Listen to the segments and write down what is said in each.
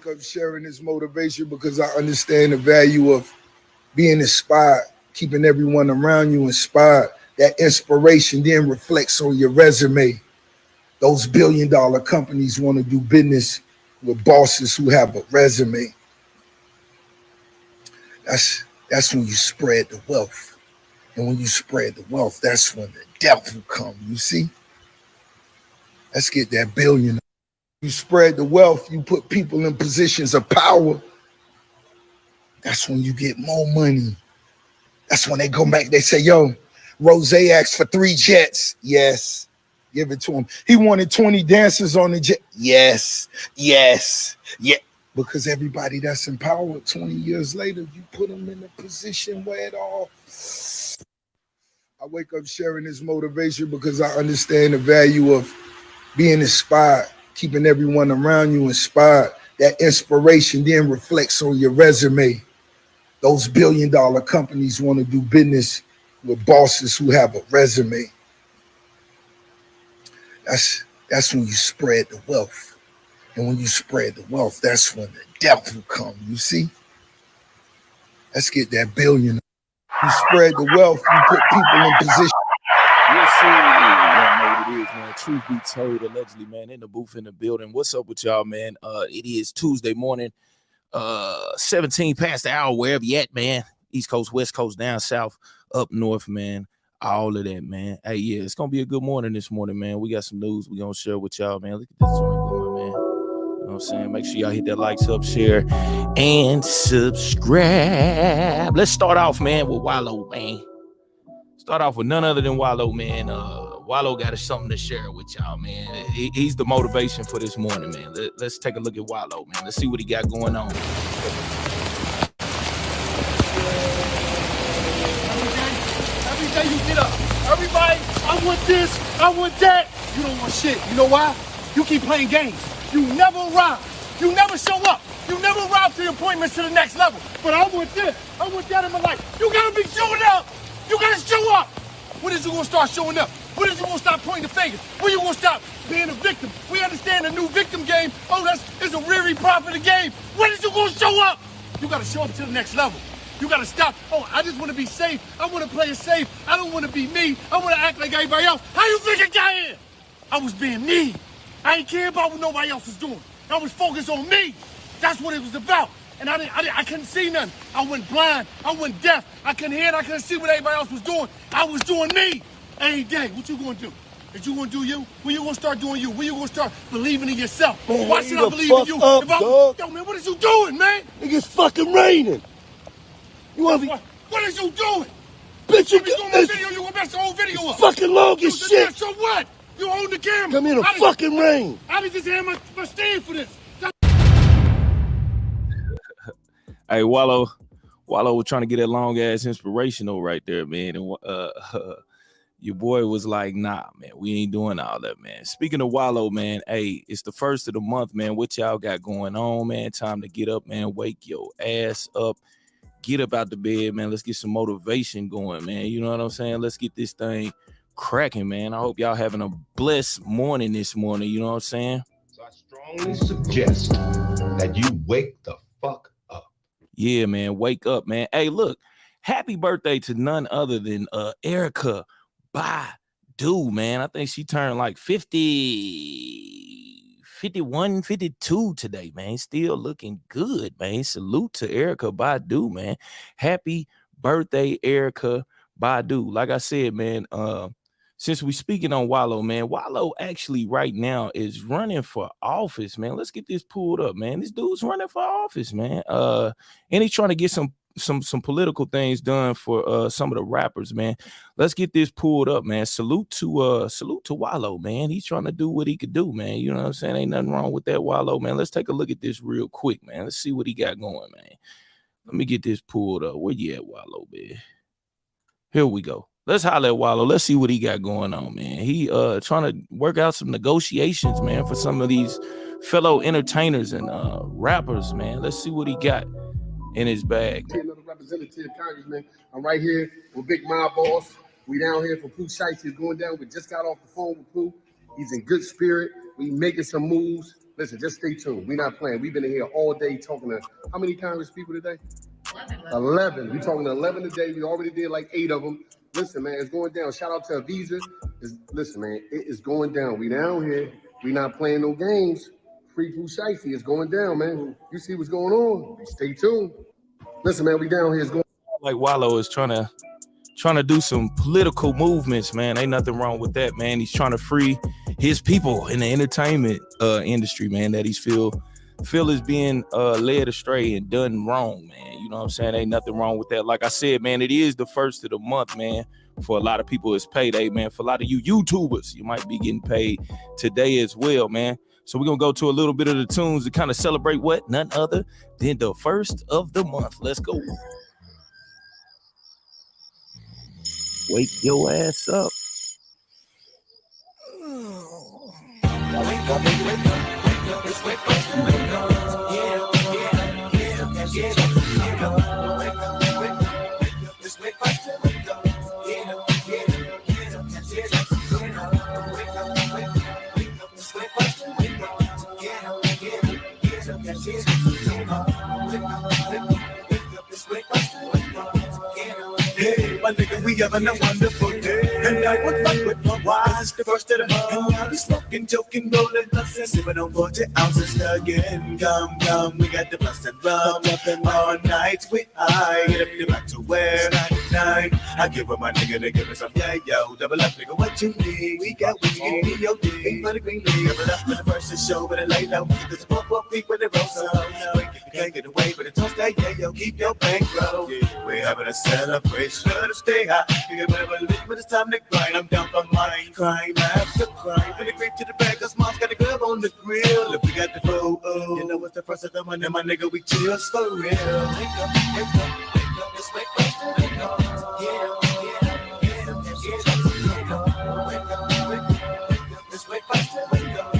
wake up sharing this motivation because I understand the value of being inspired, keeping everyone around you inspired. That inspiration then reflects on your resume. Those billion-dollar companies want to do business with bosses who have a resume. That's when you spread the wealth. And when you spread the wealth, that's when the devil comes. You see? Let's get that billion. You spread the wealth, you put people in positions of power. That's when you get more money. That's when they go back, they say, yo, Rose asked for 3 jets. Yes. Give it to him. He wanted 20 dancers on the jet. Yes. Yes. Yeah. Because everybody that's empowered 20 years later, you put them in a position where it all. I wake up sharing this motivation because I understand the value of being inspired, keeping everyone around you inspired. That inspiration then reflects on your resume. Those billion-dollar companies want to do business with bosses who have a resume. That's when you spread the wealth. And when you spread the wealth, that's when the devil comes. You see? Let's get that billion. You spread the wealth, you put people in position. Yes, sir. Y'all know what it is, man. Truth be told, allegedly, man, in the booth, in the building. What's up with y'all, man? It is Tuesday morning, 17 past the hour, wherever you at, man. East Coast, West Coast, down south, up north, man. All of that, man. Hey, yeah, it's going to be a good morning this morning, man. We got some news we're going to share with y'all, man. Look at this joint going, man. You know what I'm saying? Make sure y'all hit that like, sub, share, and subscribe. Let's start off, man, with Wallow, man. Start off with none other than Wallow, man. Wallow got something to share with y'all, man. He's the motivation for this morning, man. Let's take a look at Wallow, man. Let's see what he got going on. Every day you get up. Everybody, I want this, I want that. You don't want shit. You know why? You keep playing games. You never arrive. You never show up. You never arrive to the appointments to the next level. But I want this. I want that in my life. You gotta be showing up. You gotta show up. When is you gonna start showing up? When is you gonna stop pointing the fingers? When you gonna stop being a victim? We understand the new victim game. Oh, it's a really popular game. When is you gonna show up? You gotta show up to the next level. You gotta stop. Oh, I just wanna be safe. I wanna play it safe. I don't wanna be me. I wanna act like everybody else. How you think I got here? I was being me. I ain't care about what nobody else was doing. I was focused on me. That's what it was about. And I couldn't see nothing. I went blind. I went deaf. I couldn't hear and I couldn't see what everybody else was doing. I was doing me every day. What you gonna do? Is you gonna do you? When you gonna start doing you? When you gonna start believing in yourself? Man, why should I believe in you? Up, dog. Yo, man, what is you doing, man? It's fucking raining. You wanna be? What is you doing? Bitch, you doing that video. You gonna mess the whole video up. Fucking long as shit. So what? You own the camera. Come in the fucking rain. I did just have my stand for this. Hey, Wallow was trying to get that long ass inspirational right there, man. And your boy was like, nah, man, we ain't doing all that, man. Speaking of Wallow, man, hey, it's the first of the month, man. What y'all got going on, man? Time to get up, man. Wake your ass up. Get up out the bed, man. Let's get some motivation going, man. You know what I'm saying? Let's get this thing cracking, man. I hope y'all having a blessed morning this morning. You know what I'm saying? So I strongly suggest that you wake the fuck up. Yeah, man. Wake up, man. Hey, look, happy birthday to none other than Erica Badu, man. I think she turned like 50, 51, 52 today, man. Still looking good, man. Salute to Erica Badu, man. Happy birthday, Erica Badu. Like I said, man, since we speaking on Wallow, man, Wallow actually right now is running for office, man. Let's get this pulled up, man. This dude's running for office, man. And he's trying to get some political things done for some of the rappers, man. Let's get this pulled up, man. Salute to Wallow, man. He's trying to do what he could do, man. You know what I'm saying? Ain't nothing wrong with that, Wallow, man. Let's take a look at this real quick, man. Let's see what he got going, man. Let me get this pulled up. Where you at, Wallow, man? Here we go. Let's holler at Wallow. Let's see what he got going on, man. He trying to work out some negotiations, man, for some of these fellow entertainers and rappers, man. Let's see what he got in his bag. Another representative, congressman. I'm right here with Big Mob Boss. We down here for Pooh Shiesty. He's going down. We just got off the phone with Pooh. He's in good spirit. We making some moves. Listen, just stay tuned. We're not playing. We've been in here all day talking to how many Congress people today? 11. We're talking to 11 today. We already did like 8 of them. Listen, man, it's going down. Shout out to AZZ. Listen, man, it is going down. We down here. We not playing no games. Free Pooh Shicey is going down, man. You see what's going on? Stay tuned. Listen, man, we down here. It's going. Like Wallow is trying to do some political movements, man. Ain't nothing wrong with that, man. He's trying to free his people in the entertainment industry, man, that he's feel is being led astray and done wrong, man. You know what I'm saying? Ain't nothing wrong with that. Like I said, man, it is the first of the month, man. For a lot of people, it's payday, man. For a lot of you YouTubers, you might be getting paid today as well, man. So we're going to go to a little bit of the tunes to kind of celebrate what? None other than the first of the month. Let's go. Wake your ass up. Hey, my nigga, we having a wonderful day. And I would fuck with my wife. It's the first of the month. And I'll be smoking, joking, rolling, bustin', sipping on 40 ounces again. Come, we got the bustin' rum. Up all nights we high. Get up the back to where 99. I give her my nigga to give me some, yeah, yo. Double up, nigga, what you need? We got what you need, yo, dig. For the green league. Double up for the first to show, but it lay low. Cause the pop week with the roll, so no. You can't get away, but the toast that, yeah, yo, keep your bankroll. We're having a celebration. To stay high, you can never leave, but it's time to grind. I'm down for mine, crime after crime. From the grape to the bag, cause mom's got a grub on the grill. If we got the flow, you know it's the first of the month, and my nigga, we chills for real. Wake up, wake up, wake up, it's wake up, wake up, yeah, wake up, wake up, it's wake up, wake up,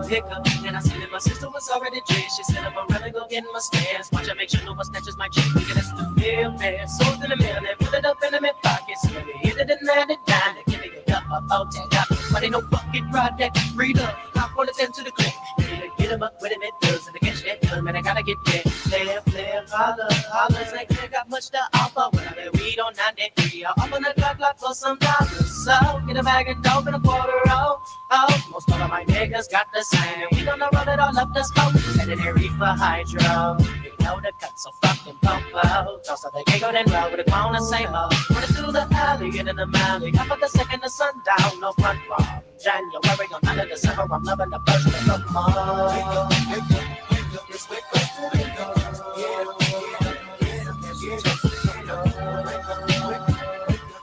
hiccup, and I see that my sister was already dressed. She said, I'm really gonna get in my stairs. Watch her make sure no one snatches my chick. Nigga, that's the real man. Sold in the middle and put it up in the mid pockets. So let me hit it and 99. Give me a cup of O10. Got me, but ain't no bucket ride that can breathe up. Hop on it into the clip. Get him up with him, it does. And to catch that gun, man, I gotta get there. Player, holler. Like they got much to offer. When I bet weed on 93. I'll open the clock for some dollars. So get a bag of dope and a quarter roll. Oh, most all of my niggas got the same. And we gonna roll it all up the smoke. And then they reef for hydro. You know the cut so fucking popo. Toss up the giggle then roll with a clone and say ho. Running through the alley, get in the alley. Up at the second the sundown, no front wrong. January on 9th of December, I'm loving the first of the month. Wake up, it's wake up, wake up. Yeah,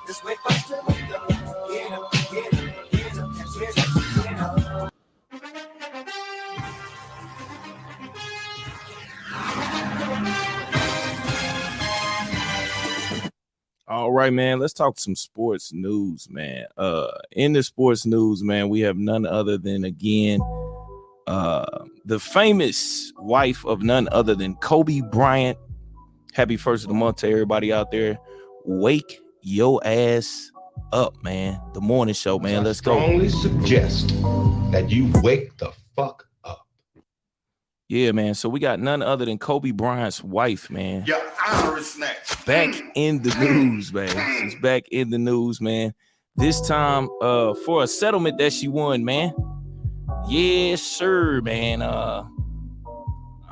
it's wake up, wake up. All right, man. Let's talk some sports news, man. In the sports news, man, we have none other than again the famous wife of none other than Kobe Bryant. Happy first of the month to everybody out there. Wake your ass up, man. The morning show, man. Let's go. I strongly suggest that you wake the fuck up. Yeah, man. So we got none other than Kobe Bryant's wife, man. Your iris snatch. Back in the news, man. She's back in the news, man. This time for a settlement that she won, man. Yes, sir, man. I'm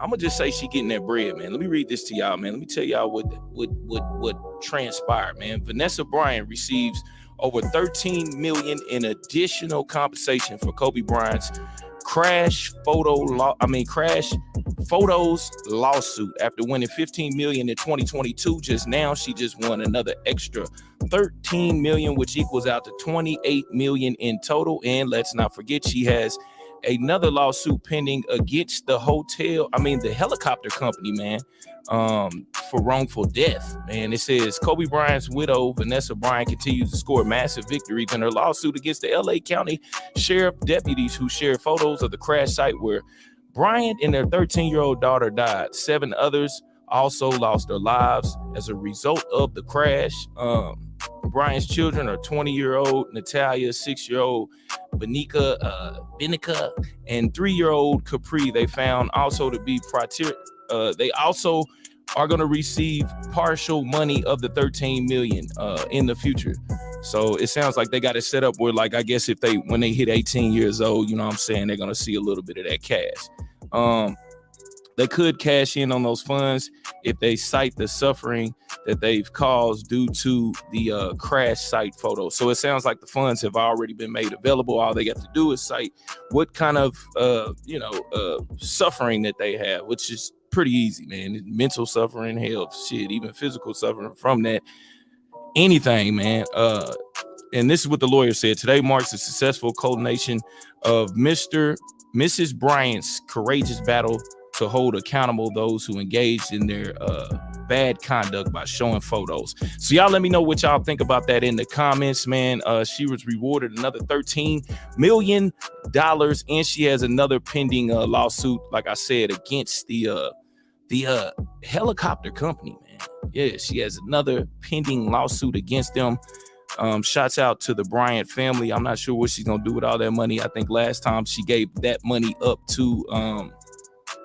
gonna just say she getting that bread, man. Let me read this to y'all, man. Let me tell y'all what transpired, man. Vanessa Bryant receives over $13 million in additional compensation for Kobe Bryant's crash photos lawsuit after winning $15 million in 2022. Just now, she just won another extra $13 million, which equals out to $28 million in total. And let's not forget, she has another lawsuit pending against the helicopter company, man, for wrongful death. Man, it says Kobe Bryant's widow, Vanessa Bryant, continues to score massive victories in her lawsuit against the LA County Sheriff deputies who shared photos of the crash site where Bryant and their 13-year-old daughter died. 7 others also lost their lives as a result of the crash. Bryant's children are 20-year-old Natalia, 6-year-old Benica, and 3-year-old Capri. They found also to be they also are going to receive partial money of the $13 million in the future. So it sounds like they got it set up where, like, I guess when they hit 18 years old, you know what I'm saying, they're going to see a little bit of that cash. They could cash in on those funds if they cite the suffering that they've caused due to the crash site photos. So it sounds like the funds have already been made available. All they got to do is cite what kind of suffering that they have, which is pretty easy, man. Mental suffering, hell, shit, even physical suffering from that. Anything, man. And this is what the lawyer said. Today marks a successful culmination of Mrs. Bryant's courageous battle to hold accountable those who engaged in their bad conduct by showing photos. So y'all let me know what y'all think about that in the comments, man. She was rewarded another $13 million, and she has another pending lawsuit, like I said, against the helicopter company, man. Yeah, she has another pending lawsuit against them. Shouts out to the Bryant family. I'm not sure what she's gonna do with all that money. I think last time she gave that money up to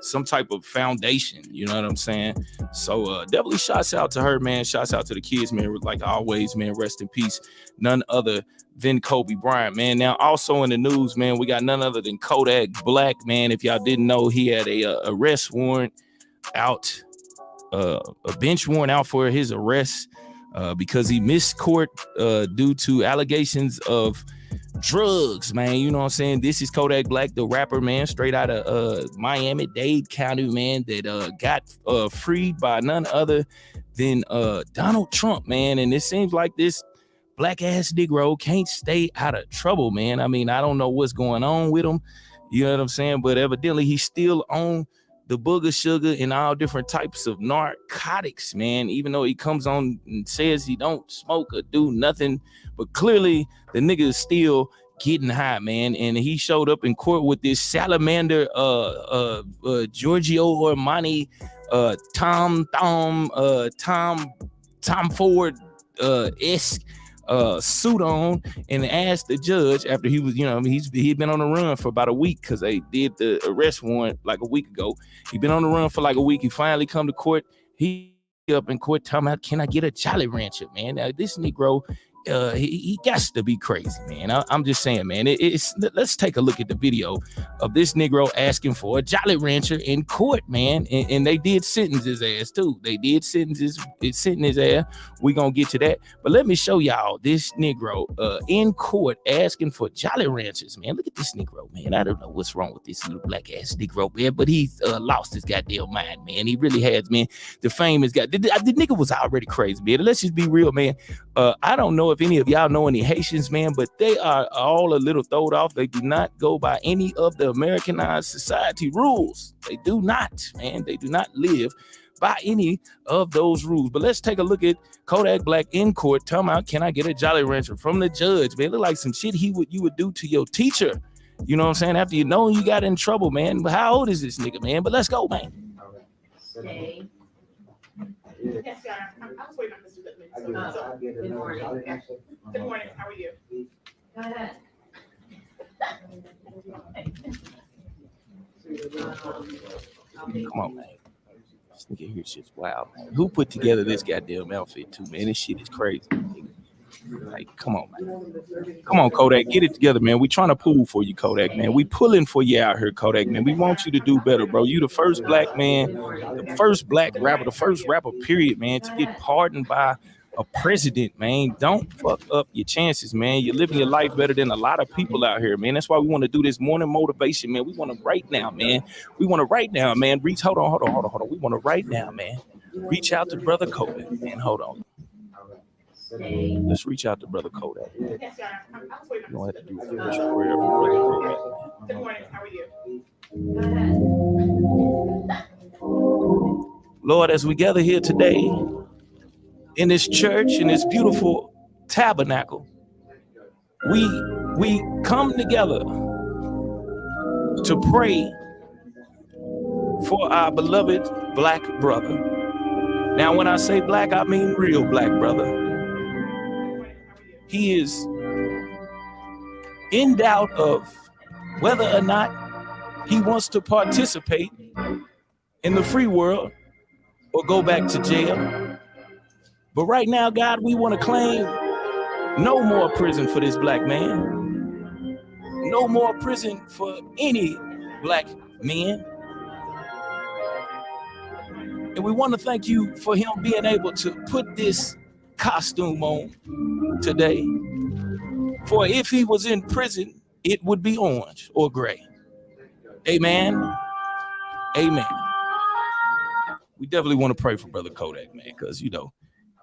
some type of foundation, you know what I'm saying? So definitely shouts out to her, man. Shouts out to the kids, man. Like always, man, rest in peace. None other than Kobe Bryant, man. Now, also in the news, man, we got none other than Kodak Black, man. If y'all didn't know, he had a arrest warrant out, a bench warrant out for his arrest because he missed court due to allegations of drugs, man. You know what I'm saying? This is Kodak Black, the rapper, man, straight out of Miami-Dade County, man, that got freed by none other than Donald Trump, man. And it seems like this black ass Negro can't stay out of trouble, man. I mean, I don't know what's going on with him, you know what I'm saying? But evidently he's still on the booger sugar and all different types of narcotics, man, even though he comes on and says he don't smoke or do nothing, but clearly the nigga is still getting high, man. And he showed up in court with this salamander Giorgio Armani Tom Ford esque suit on, and asked the judge after he was, you know, he'd been on the run for about a week because they did the arrest warrant like a week ago. He'd been on the run for like a week. He finally come to court. He up in court talking about, can I get a Jolly Rancher, man? Now, this Negro, he got to be crazy, man. I'm just saying, man. Let's take a look at the video of this Negro asking for a Jolly Rancher in court, man. And they did sentence his ass too. They did sentence his ass. We gonna get to that, but let me show y'all this Negro in court asking for Jolly Ranchers, man. Look at this Negro, man. I don't know what's wrong with this little black ass Negro, man, but he's lost his goddamn mind, man. He really has, man. The fame has got the nigga was already crazy, man. Let's just be real, man. I don't know if any of y'all know any Haitians, man, but they are all a little throwed off. They do not go by any of the Americanized society rules. They do not, man. They do not live by any of those rules. But let's take a look at Kodak Black in court talking about, can I get a Jolly Rancher from the judge, man? Look like some shit you would do to your teacher. You know what I'm saying? After you know you got in trouble, man. But how old is this nigga, man? But let's go, man. Okay. Yes, sir. I was waiting on Mr. Lippman. Good morning. Good morning. How are you? Go ahead. Come on, man. This nigga here shit's wild, man. Who put together this goddamn outfit too, man? This shit is crazy. Like, come on, man. Come on, Kodak. Get it together, man. We trying to pull for you, Kodak, man. We pulling for you out here, Kodak, man. We want you to do better, bro. You the first black man, the first black rapper, the first rapper, period, man, to get pardoned by a president, man. Don't fuck up your chances, man. You're living your life better than a lot of people out here, man. That's why we want to do this morning motivation, man. We want to right now, man. We want to right now, man. Hold on. We want to right now, man. Reach out to brother Kodak, man. Hold on. Let's reach out to brother Kodak. Yes, sir. I was waiting on You don't Mr. have to do Lippman. a prayer for brother Kodak. Good morning. How are you? Lord, as we gather here today in this church, in this beautiful tabernacle, we come together to pray for our beloved black brother. Now, when I say black, I mean real black brother. He is in doubt of whether or not he wants to participate in the free world or go back to jail. But right now, God, we want to claim no more prison for this black man. No more prison for any black men. And we want to thank you for him being able to put this costume on today. For if he was in prison, it would be orange or gray. Amen. Amen. We definitely want to pray for Brother Kodak, man, because, you know,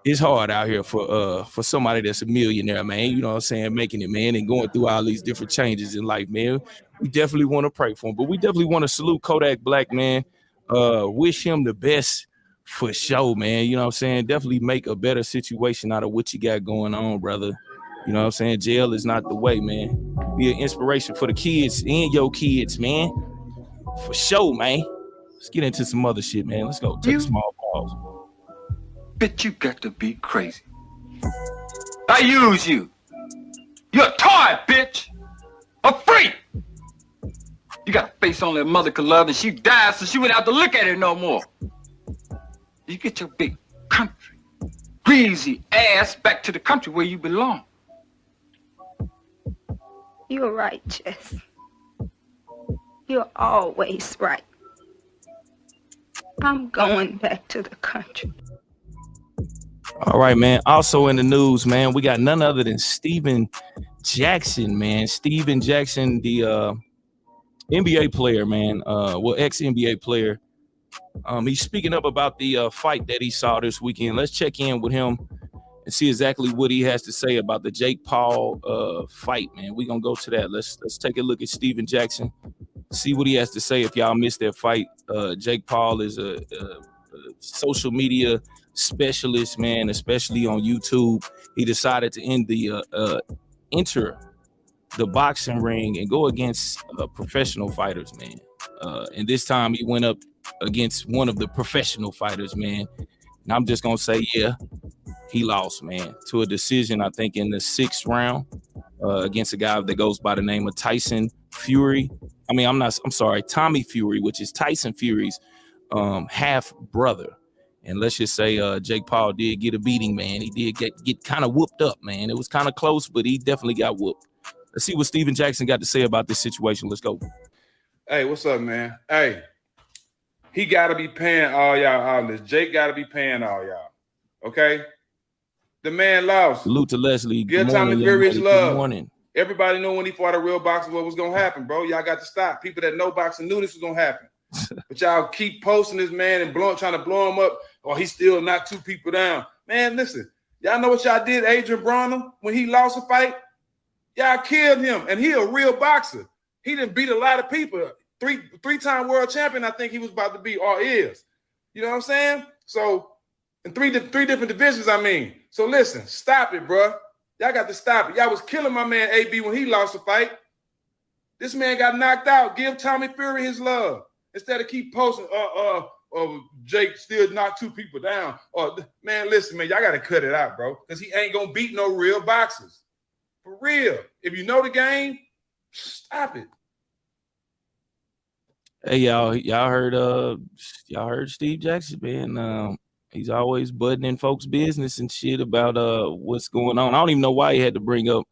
it's hard out here for somebody that's a millionaire, man, you know what I'm saying, making it, man, and going through all these different changes in life, man. We definitely want to pray for him, but we definitely want to salute Kodak Black, man. Wish him the best for sure, man. You know what I'm saying? Definitely make a better situation out of what you got going on, brother. You know what I'm saying? Jail is not the way, man. Be an inspiration for the kids and your kids, man. For sure, man. Let's get into some other shit, man. Let's go. Take a small pause. Bitch, you got to be crazy. I use you. You're a toy, bitch. A freak. You got a face only a mother could love, and she died, so she wouldn't have to look at it no more. You get your big country, greasy ass back to the country where you belong. You're right, Jess. You're always right. I'm going back to the country. All right, man. Also in the news, man, we got none other than Steven Jackson, man. Steven Jackson, the NBA player, man. Ex-NBA player. He's speaking up about the fight that he saw this weekend. Let's check in with him and see exactly what he has to say about the Jake Paul fight, man. We're gonna go to that. Let's take a look at Steven Jackson, see what he has to say. If y'all missed that fight, Jake Paul is a social media specialist, man, especially on YouTube. He decided to enter the boxing ring and go against professional fighters, man. And this time he went up against one of the professional fighters, man. And I'm just gonna say, yeah, he lost, man, to a decision, I think, in the 6th round against a guy that goes by the name of Tyson Fury. Tommy Fury, which is Tyson Fury's half brother. And let's just say Jake Paul did get a beating, man. He did get kind of whooped up, man. It was kind of close, but he definitely got whooped. Let's see what Steven Jackson got to say about this situation. Let's go. Hey, what's up, man? Hey, he got to be paying all y'all all this. Jake got to be paying all y'all. Okay? The man lost. Salute to Leslie. Give Tommy Fury his love. Good morning. Everybody knew when he fought a real boxer what was going to happen, bro. Y'all got to stop. People that know boxing knew this was going to happen. But y'all keep posting this man and trying to blow him up. Or he's still knocked 2 people down. Man, listen. Y'all know what y'all did, Adrian Broner, when he lost a fight? Y'all killed him, and he a real boxer. He didn't beat a lot of people. Three-time world champion, I think he was about to be, or is. You know what I'm saying? So, in three different divisions, I mean. So, listen, stop it, bro. Y'all got to stop it. Y'all was killing my man AB when he lost a fight. This man got knocked out. Give Tommy Fury his love. Instead of keep posting, Jake still knocked 2 people down. Man, listen, man, y'all got to cut it out, bro, because he ain't going to beat no real boxers. For real. If you know the game, stop it. Hey, y'all heard Steve Jackson, man. He's always butting in folks' business and shit about what's going on. I don't even know why he had to bring up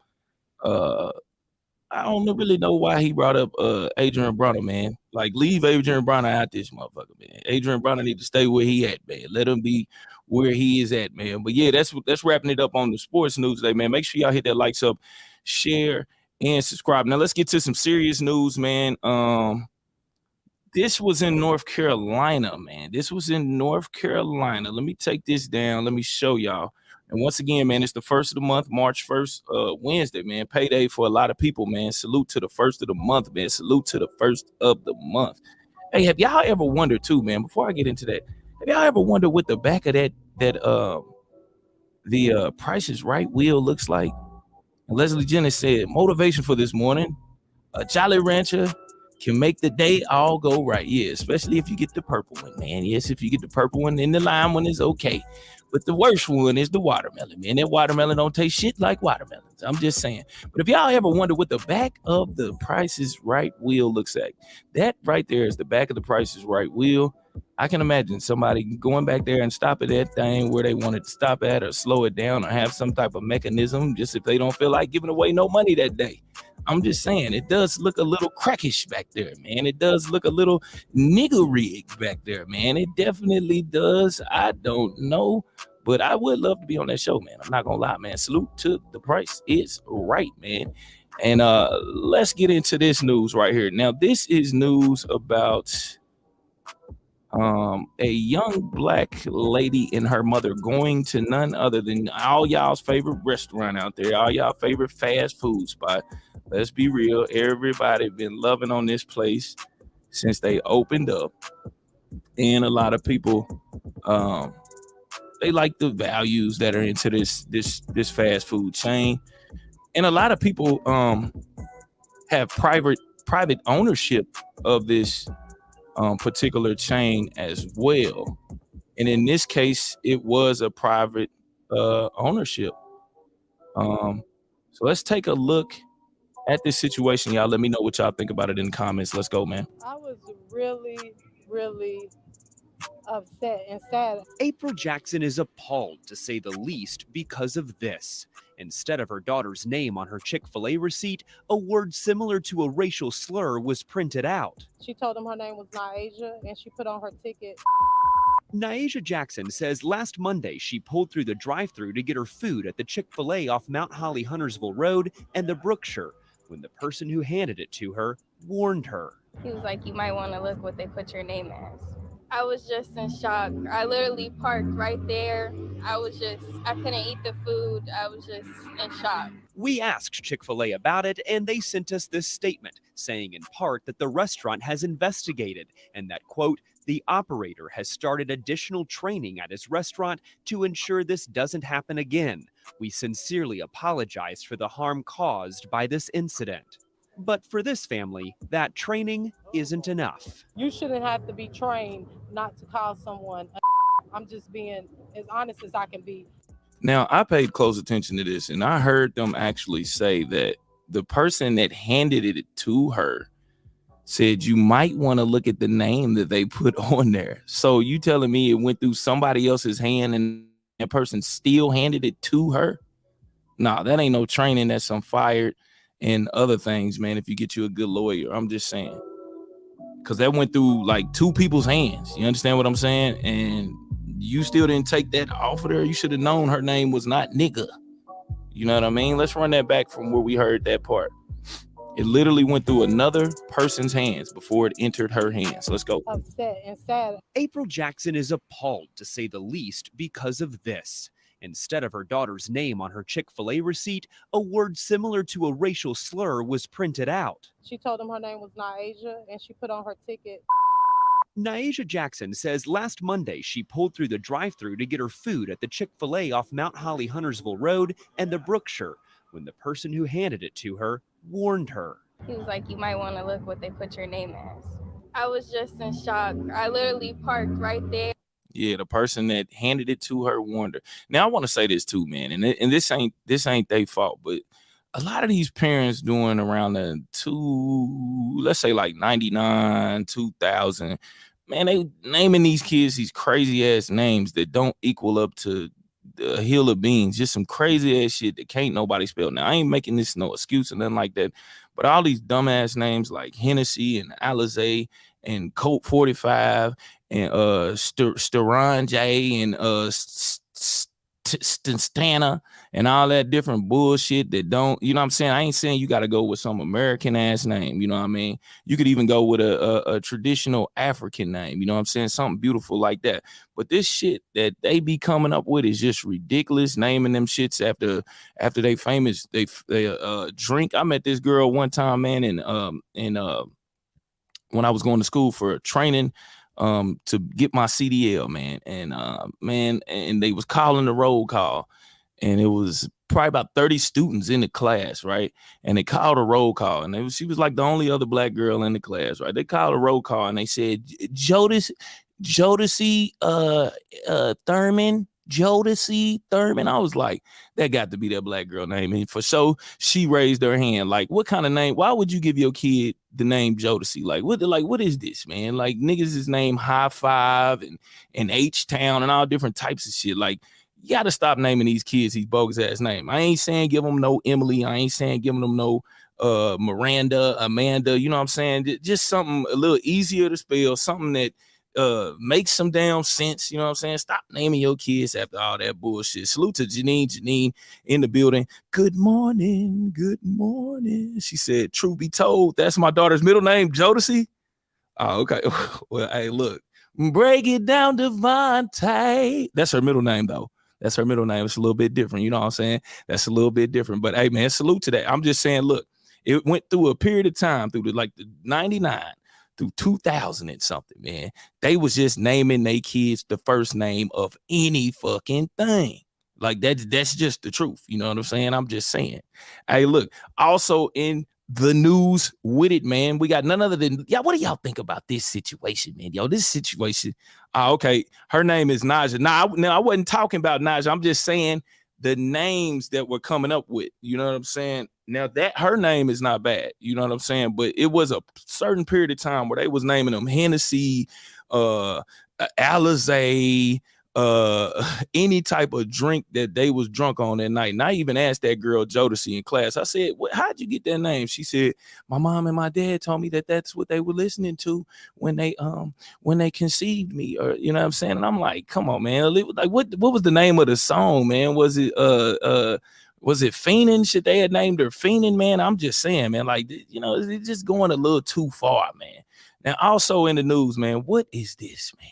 I don't really know why he brought up Adrian Broner, man. Like, leave Adrian Broner out this motherfucker, man. Adrian Broner need to stay where he at, man. Let him be where he is at, man. But yeah, that's wrapping it up on the sports news today, man. Make sure y'all hit that likes up, share, and subscribe. Now let's get to some serious news, man. This was in North Carolina, man. This was in North Carolina. Let me take this down. Let me show y'all. And once again, man, it's the first of the month, March 1st, Wednesday, man. Payday for a lot of people, man. Salute to the first of the month, man. Salute to the first of the month. Hey, have y'all ever wondered too, man, before I get into that, have y'all ever wondered what the back of the Price is Right wheel looks like? And Leslie Jennings said, motivation for this morning, a Jolly Rancher can make the day all go right. Yeah, especially if you get the purple one, man. Yes, if you get the purple one, and the lime one is okay. But the worst one is the watermelon, man. That watermelon don't taste shit like watermelons. I'm just saying. But if y'all ever wonder what the back of the Price is Right wheel looks like, that right there is the back of the Price is Right wheel. I can imagine somebody going back there and stopping that thing where they wanted to stop at, or slow it down, or have some type of mechanism just if they don't feel like giving away no money that day. I'm just saying, it does look a little crackish back there, man. It does look a little nigger rigged back there, man. It definitely does. I don't know, but I would love to be on that show, man. I'm not gonna lie, man. Salute to the Price is Right, man. And let's get into this news right here. Now, this is news about a young black lady and her mother going to none other than all y'all's favorite restaurant out there, all y'all favorite fast food spot. Let's be real, everybody been loving on this place since they opened up, and a lot of people they like the values that are into this fast food chain, and a lot of people have private ownership of this particular chain as well. And in this case, it was a private ownership. So let's take a look at this situation, y'all. Let me know what y'all think about it in the comments. Let's go, man. I was really, really upset and sad. April Jackson is appalled, to say the least, because of this. Instead of her daughter's name on her Chick-fil-A receipt, a word similar to a racial slur was printed out. She told him her name was Nyasia, and she put on her ticket. Nyasia Jackson says last Monday she pulled through the drive-thru to get her food at the Chick-fil-A off Mount Holly Huntersville Road and the Brookshire when the person who handed it to her warned her. He was like, you might want to look what they put your name as. I was just in shock. I literally parked right there. I couldn't eat the food. I was just in shock. We asked Chick-fil-A about it, and they sent us this statement, saying in part that the restaurant has investigated and that, quote, the operator has started additional training at his restaurant to ensure this doesn't happen again. We sincerely apologize for the harm caused by this incident. But for this family, that training isn't enough. You shouldn't have to be trained not to call someone. I'm just being as honest as I can be. Now, I paid close attention to this, and I heard them actually say that the person that handed it to her said you might want to look at the name that they put on there. So you telling me it went through somebody else's hand and that person still handed it to her? Nah, that ain't no training. That's some fired and other things, man, if you get you a good lawyer. I'm just saying. Because that went through like two people's hands. You understand what I'm saying? And you still didn't take that off of her. You should have known her name was not nigga. You know what I mean? Let's run that back from where we heard that part. It literally went through another person's hands before it entered her hands. Let's go. Upset and sad. April Jackson is appalled, to say the least, because of this. Instead of her daughter's name on her Chick-fil-A receipt, a word similar to a racial slur was printed out. She told him her name was Nyasia, and she put on her ticket. Nyasia Jackson says last Monday she pulled through the drive-thru to get her food at the Chick-fil-A off Mount Holly Huntersville Road and the Brookshire when the person who handed it to her warned her. He was like, you might want to look what they put your name as. I was just in shock. I literally parked right there. Yeah, the person that handed it to her warned her. Now I want to say this too, man, and this ain't their fault, but a lot of these parents doing around the let's say like 99, 2000, man, they naming these kids these crazy ass names that don't equal up to the hill of beans, just some crazy ass shit that can't nobody spell. Now I ain't making this no excuse or nothing like that, but all these dumbass names like Hennessy and AZZ and Colt 45 and Steron J and Stana and all that different bullshit that don't, you know what I'm saying? I ain't saying you got to go with some American ass name, you know what I mean? You could even go with a traditional African name, you know what I'm saying? Something beautiful like that. But this shit that they be coming up with is just ridiculous, naming them shits after they famous, they drink. I met this girl one time, man, and when I was going to school for training to get my CDL, man. And and they was calling the roll call, and it was probably about 30 students in the class, right? And they called a roll call, and she was like the only other black girl in the class, right? They called a roll call, and they said, Jodeci Thurman. I was like, that got to be that black girl name. And for so she raised her hand. Like, what kind of name? Why would you give your kid the name Jodeci? What is this, man? Like, niggas is named High Five and H-Town and all different types of shit. Like, you gotta stop naming these kids these bogus ass names. I ain't saying give them no Emily. I ain't saying giving them no Miranda, Amanda. You know what I'm saying? Just something a little easier to spell, something that makes some damn sense. You know what I'm saying? Stop naming your kids after all that bullshit. Salute to Janine in the building. Good morning. She said, truth be told, that's my daughter's middle name, Jodeci. Oh, okay. Well, hey, look, break it down, Devontae. That's her middle name, though. That's her middle name. It's a little bit different. You know what I'm saying? That's a little bit different. But hey, man, salute to that. I'm just saying, look, it went through a period of time through the 99 through 2000 and something, man. They was just naming their kids the first name of any fucking thing. Like that's just the truth. You know what I'm saying? I'm just saying. Hey, look, also in the news with it, man, we got none other than, what do y'all think about this situation, man? Yo, this situation. Okay, her name is Naja. Now, I wasn't talking about Naja. I'm just saying the names that we're coming up with. You know what I'm saying? Now that her name is not bad, you know what I'm saying? But it was a certain period of time where they was naming them Hennessy, Alizé, any type of drink that they was drunk on that night. And I even asked that girl Jodeci in class. I said, how'd you get that name? She said, my mom and my dad told me that that's what they were listening to when they conceived me, or you know what I'm saying? And I'm like, come on, man. Like what was the name of the song, man? Was it Fiendin'? Shit, they had named her Fiendin', man. I'm just saying, man, like, you know, it's just going a little too far, man. Now, also in the news, man, what is this, man?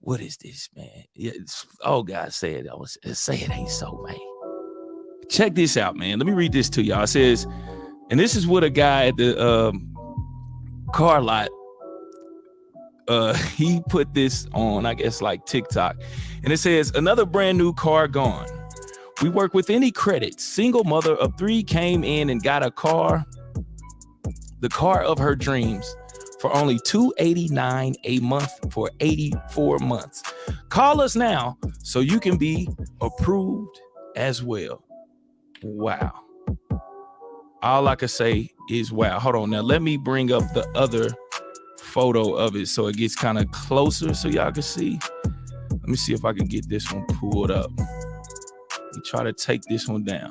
What is this, man? Yeah, God, say it. Say it ain't so, man. Check this out, man. Let me read this to y'all. It says, and this is what a guy at the car lot, he put this on, I guess, like TikTok. And it says, another brand new car gone. We work with any credit. Single mother of 3 came in and got a car, the car of her dreams, for only $289 a month for 84 months. Call us now so you can be approved as well. Wow. All I can say is wow. Hold on now. Let me bring up the other photo of it so it gets kind of closer so y'all can see. Let me see if I can get this one pulled up. Let me try to take this one down.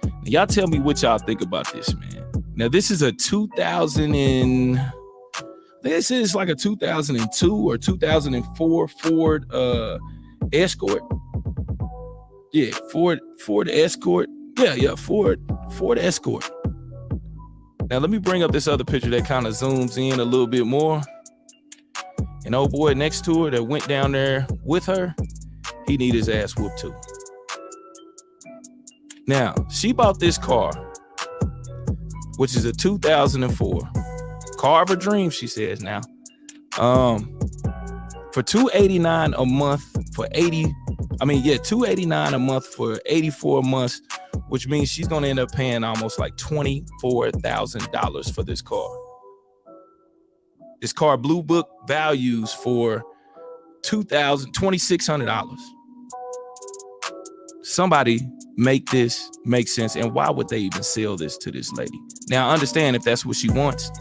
Now, y'all tell me what y'all think about this, man. Now, this is a 2002 or 2004 Ford Escort. Yeah, Ford Escort. Yeah, Ford Escort. Now, let me bring up this other picture that kind of zooms in a little bit more. And old boy next to her that went down there with her, he need his ass whooped too. Now, she bought this car, which is a 2004 car of her dreams, she says now. For $289 a month for $289 a month for 84 months, which means she's gonna end up paying almost like $24,000 for this car. This car Blue Book values for $2,600. Somebody make this make sense, and why would they even sell this to this lady? Now, I understand if that's what she wants,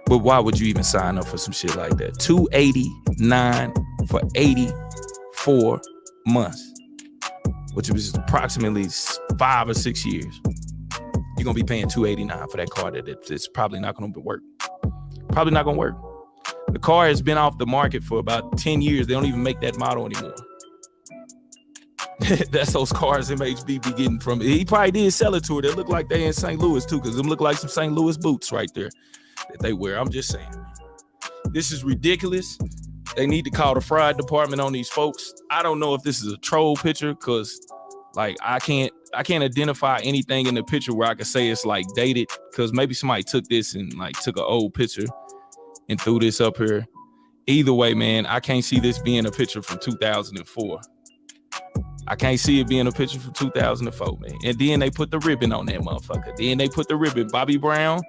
but why would you even sign up for some shit like that? $289 for 84 months, which was approximately 5 or 6 years. You're gonna be paying $289 for that car that it's probably not gonna work. Probably not gonna work. The car has been off the market for about 10 years. They don't even make that model anymore. That's those cars MHB be getting from. He probably did sell it to her. They look like they in St. Louis too, because them look like some St. Louis boots right there that they wear. I'm just saying, this is ridiculous. They need to call the fraud department on these folks. I don't know if this is a troll picture, because like I can't identify anything in the picture where I could say it's like dated, because maybe somebody took this and like took an old picture and threw this up here. Either way, man, I can't see this being a picture from 2004. I can't see it being a picture from 2004, man. And then they put the ribbon on that motherfucker. Then they put the ribbon. Bobby Brown,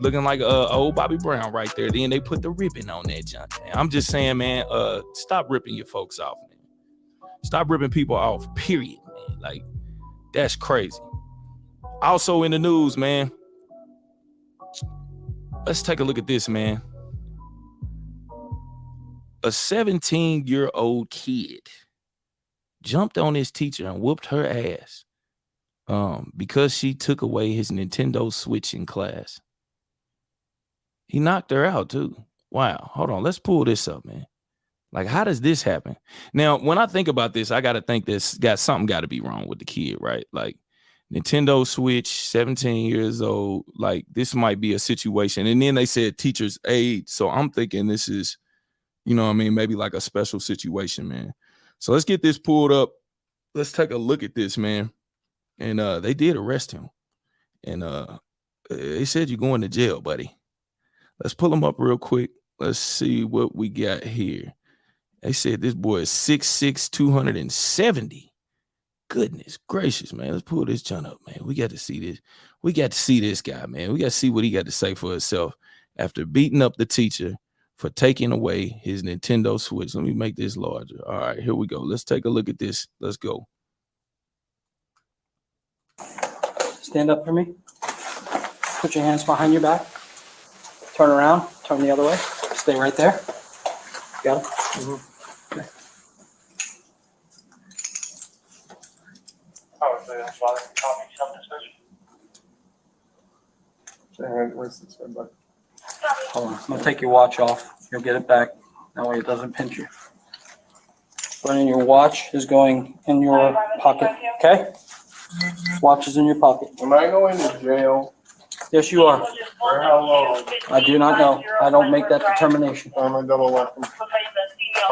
looking like old Bobby Brown right there. Then they put the ribbon on that junk, man. I'm just saying, man, stop ripping your folks off, man. Stop ripping people off, period, man. Like, that's crazy. Also in the news, man, let's take a look at this, man. A 17-year-old kid jumped on his teacher and whooped her ass because she took away his Nintendo Switch in class. He knocked her out too. Wow. Hold on. Let's pull this up, man. Like, how does this happen? Now, when I think about this, I got to think something got to be wrong with the kid, right? Like, Nintendo Switch, 17 years old. Like, this might be a situation. And then they said teacher's aid. So I'm thinking this is, you know what I mean, maybe like a special situation, man. So let's get this pulled up. Let's take a look at this, man. And they did arrest him. And they said you're going to jail, buddy. Let's pull him up real quick. Let's see what we got here. They said this boy is 6'6", 270. Goodness gracious, man. Let's pull this junk up, man. We got to see this. We got to see this guy, man. We got to see what he got to say for himself after beating up the teacher for taking away his Nintendo Switch. Let me make this larger. All right, here we go. Let's take a look at this. Let's go. Stand up for me. Put your hands behind your back. Turn around. Turn the other way. Stay right there. Got it? Mm-hmm. Okay. Hold on. I'm going to take your watch off. You'll get it back. That way it doesn't pinch you. Brennan, your watch is going in your pocket. Okay? Watch is in your pocket. Am I going to jail? Yes, you are. For how long? I do not know. I don't make that determination. I'm a double weapon.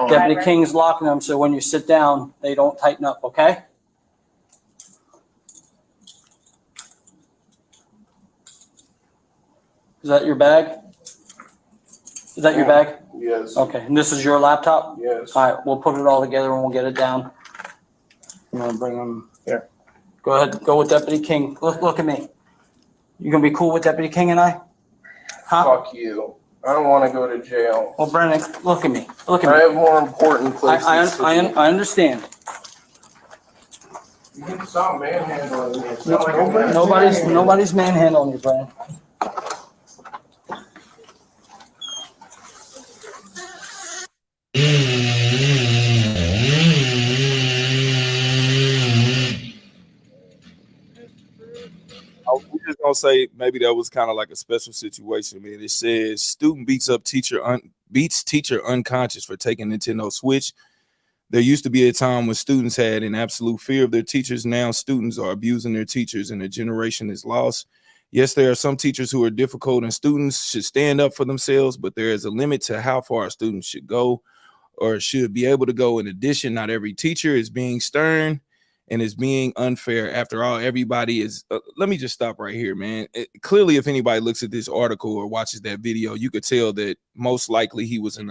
Deputy King's locking them, so when you sit down, they don't tighten up, okay? Is that your bag? Is that your bag? Yes. Okay, and this is your laptop? Yes. All right, we'll put it all together and we'll get it down. I'm gonna bring them here. Go ahead, go with Deputy King. Look at me. You gonna be cool with Deputy King and I? Huh? Fuck you. I don't want to go to jail. Well, Brennan, look at me. Look at me. I have more important places. I understand. You can stop manhandling me. It's not like Nobody's manhandling you, Brennan. We're just gonna say maybe that was kind of like a special situation, man. It says student beats teacher unconscious for taking Nintendo Switch. There used to be a time when students had an absolute fear of their teachers. Now students are abusing their teachers and a generation is lost. Yes, there are some teachers who are difficult and students should stand up for themselves, but there is a limit to how far students should go or should be able to go. In addition, not every teacher is being stern and is being unfair. After all, everybody is, let me just stop right here, man. Clearly, if anybody looks at this article or watches that video, you could tell that most likely he was in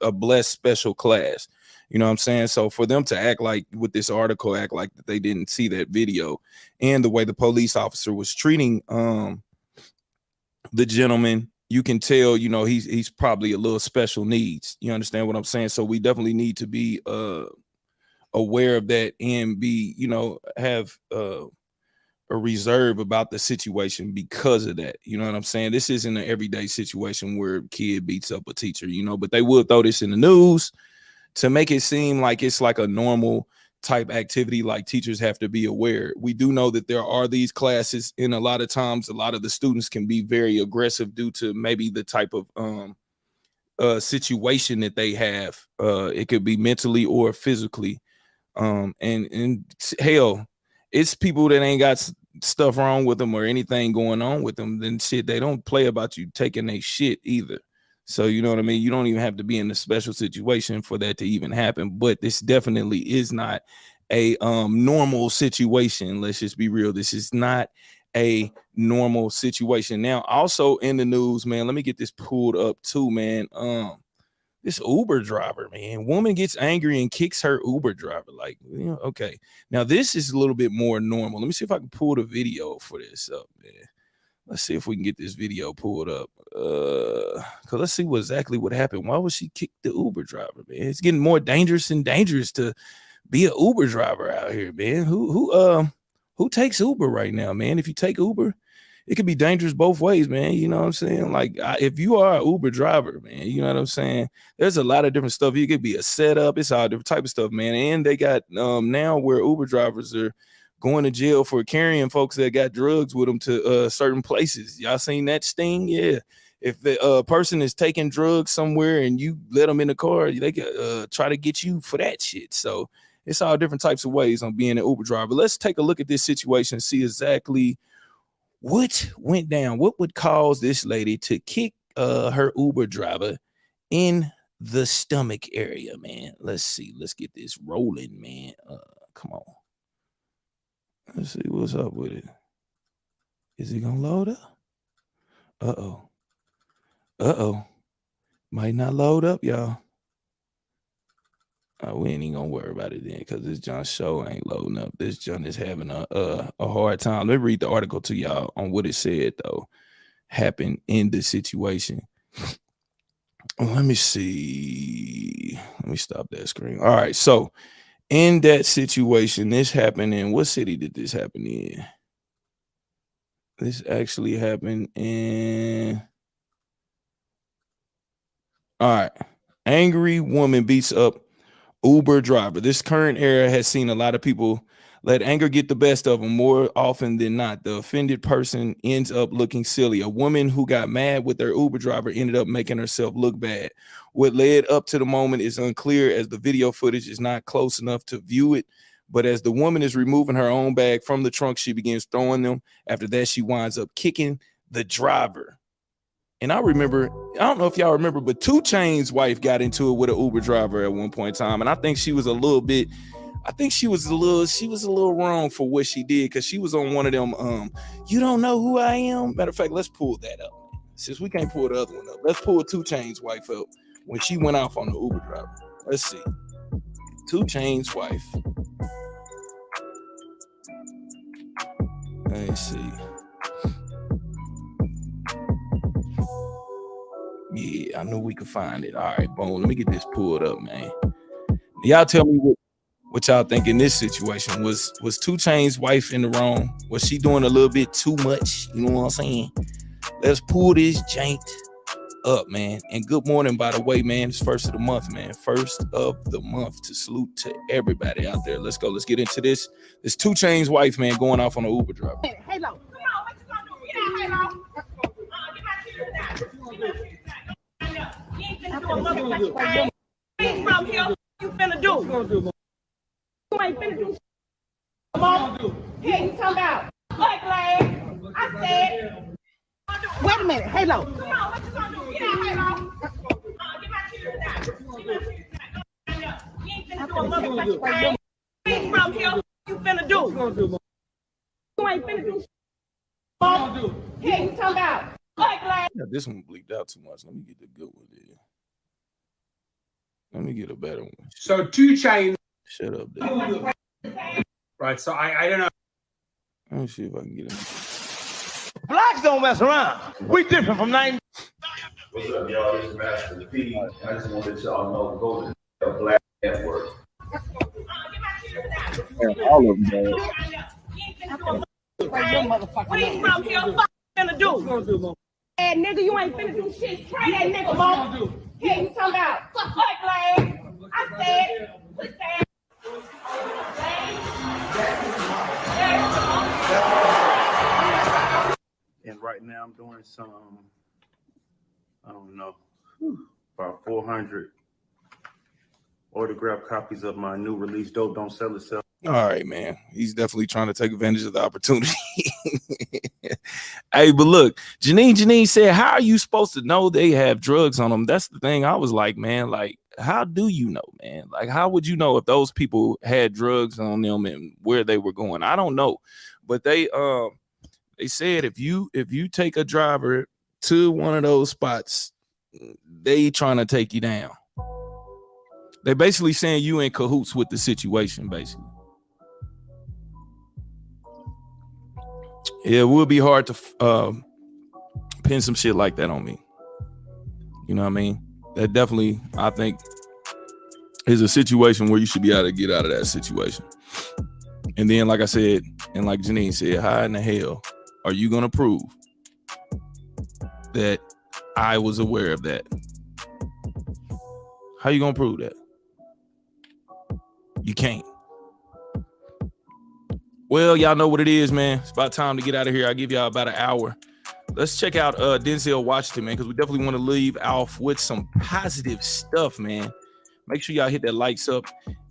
a blessed special class. You know what I'm saying? So for them to act like with this article, act like that they didn't see that video and the way the police officer was treating the gentleman, you can tell, you know, he's probably a little special needs. You understand what I'm saying? So we definitely need to be aware of that and be, you know, have a reserve about the situation because of that. You know what I'm saying? This isn't an everyday situation where a kid beats up a teacher, you know, but they would throw this in the news to make it seem like it's like a normal type activity, like teachers have to be aware. We do know that there are these classes, and a lot of times a lot of the students can be very aggressive due to maybe the type of situation that they have. It could be mentally or physically. And hell, it's people that ain't got stuff wrong with them or anything going on with them. Then shit, they don't play about you taking their shit either. So you know what I mean? You don't even have to be in a special situation for that to even happen. But this definitely is not a normal situation. Let's just be real. This is not a normal situation. Now, also in the news, man, let me get this pulled up too, man. This Uber driver, man, woman gets angry and kicks her Uber driver. Like, you know, okay. Now this is a little bit more normal. Let me see if I can pull the video for this up, man. Let's see if we can get this video pulled up. Cause let's see exactly what happened. Why would she kick the Uber driver, man? It's getting more dangerous and dangerous to be an Uber driver out here, man. Who takes Uber right now, man? If you take Uber, it could be dangerous both ways, man. You know what I'm saying? Like, if you are an Uber driver, man, you know what I'm saying? There's a lot of different stuff. You could be a setup. It's all different type of stuff, man. And they got now where Uber drivers are going to jail for carrying folks that got drugs with them to certain places. Y'all seen that sting? Yeah. If the person is taking drugs somewhere and you let them in the car, they could try to get you for that shit. So it's all different types of ways on being an Uber driver. Let's take a look at this situation and see exactly what went down. What would cause this lady to kick her Uber driver in the stomach area, man? Let's see. Let's get this rolling, man. Come on. Let's see what's up with it. Is it gonna load up? Uh-oh. Might not load up, y'all. We ain't even gonna worry about it then, because this John show ain't loading up. This John is having a hard time. Let me read the article to y'all on what it said though happened in the situation. Let me see. Let me stop that screen. All right, so in that situation, this happened in what city did this happen in? This actually happened in. All right, angry woman beats up Uber driver. This current era has seen a lot of people let anger get the best of them. More often than not, the offended person ends up looking silly. A woman who got mad with their Uber driver ended up making herself look bad. What led up to the moment is unclear, as the video footage is not close enough to view it. But as the woman is removing her own bag from the trunk, she begins throwing them. After that, she winds up kicking the driver. And I remember, I don't know if y'all remember, but 2 Chainz's wife got into it with an Uber driver at one point in time. And I think she was a little wrong for what she did, because she was on one of them, you don't know who I am. Matter of fact, let's pull that up. Since we can't pull the other one up, let's pull 2 Chainz's wife up when she went off on the Uber driver. Let's see. 2 Chainz's wife. Let's see. Yeah, I knew we could find it. All right, boom. Let me get this pulled up, man. Y'all tell me what y'all think in this situation. Was 2 Chainz's wife in the wrong? Was she doing a little bit too much? You know what I'm saying? Let's pull this jank up, man. And good morning, by the way, man. It's first of the month, man. First of the month. To salute to everybody out there. Let's go. Let's get into this. This 2 Chainz's wife, man, going off on an Uber driver. Hey, Lo. Come on, what you gonna do? Get out, hey, Lo. Get my shit down. You ain't finna do a motherfucking thing. Things from here, what you finna do? You ain't finna do shit. Come on. Hey, you talking about? Look, lad. I said. Wait a minute. Hey, Lo. Come on, what you gonna do? Get out, hey, Lo. Get my shit down. You ain't finna do a motherfucking thing. Things from here, what you finna do? You ain't finna do shit. Come on. Hey, you talking about? Look, lad. Yeah, this one bleeped out too much. Let me get the good one there. Let me get a better one. So 2 Chainz. Shut up, dude. Right. So I don't know. Let me see if I can get him. Blacks don't mess around. We different from 90. What's up, y'all? This is Master P. I just want to let y'all know, go to the Black Network. All of them, man. What you from here? What you finna do? Hey, nigga, you ain't finna do shit. Spray that nigga, mom. Hey, you talking about? Fuck, lad. I said, put that. And right now I'm doing some, I don't know, about 400 autographed copies of my new release, Dope Don't Sell Itself. All right, man. He's definitely trying to take advantage of the opportunity. Hey, but look, Janine said, how are you supposed to know they have drugs on them? That's the thing. I was like, man, like, how do you know, man? Like, how would you know if those people had drugs on them and where they were going? I don't know. But they said if you take a driver to one of those spots, they trying to take you down. They basically saying you in cahoots with the situation, basically. Yeah, it would be hard to pin some shit like that on me. You know what I mean? That definitely, I think, is a situation where you should be able to get out of that situation. And then, like I said, and like Janine said, how in the hell are you going to prove that I was aware of that? How you going to prove that? You can't. Well, y'all know what it is, man. It's about time to get out of here. I'll give y'all about an hour. Let's check out Denzel Washington, man, because we definitely want to leave off with some positive stuff, man. Make sure y'all hit that likes up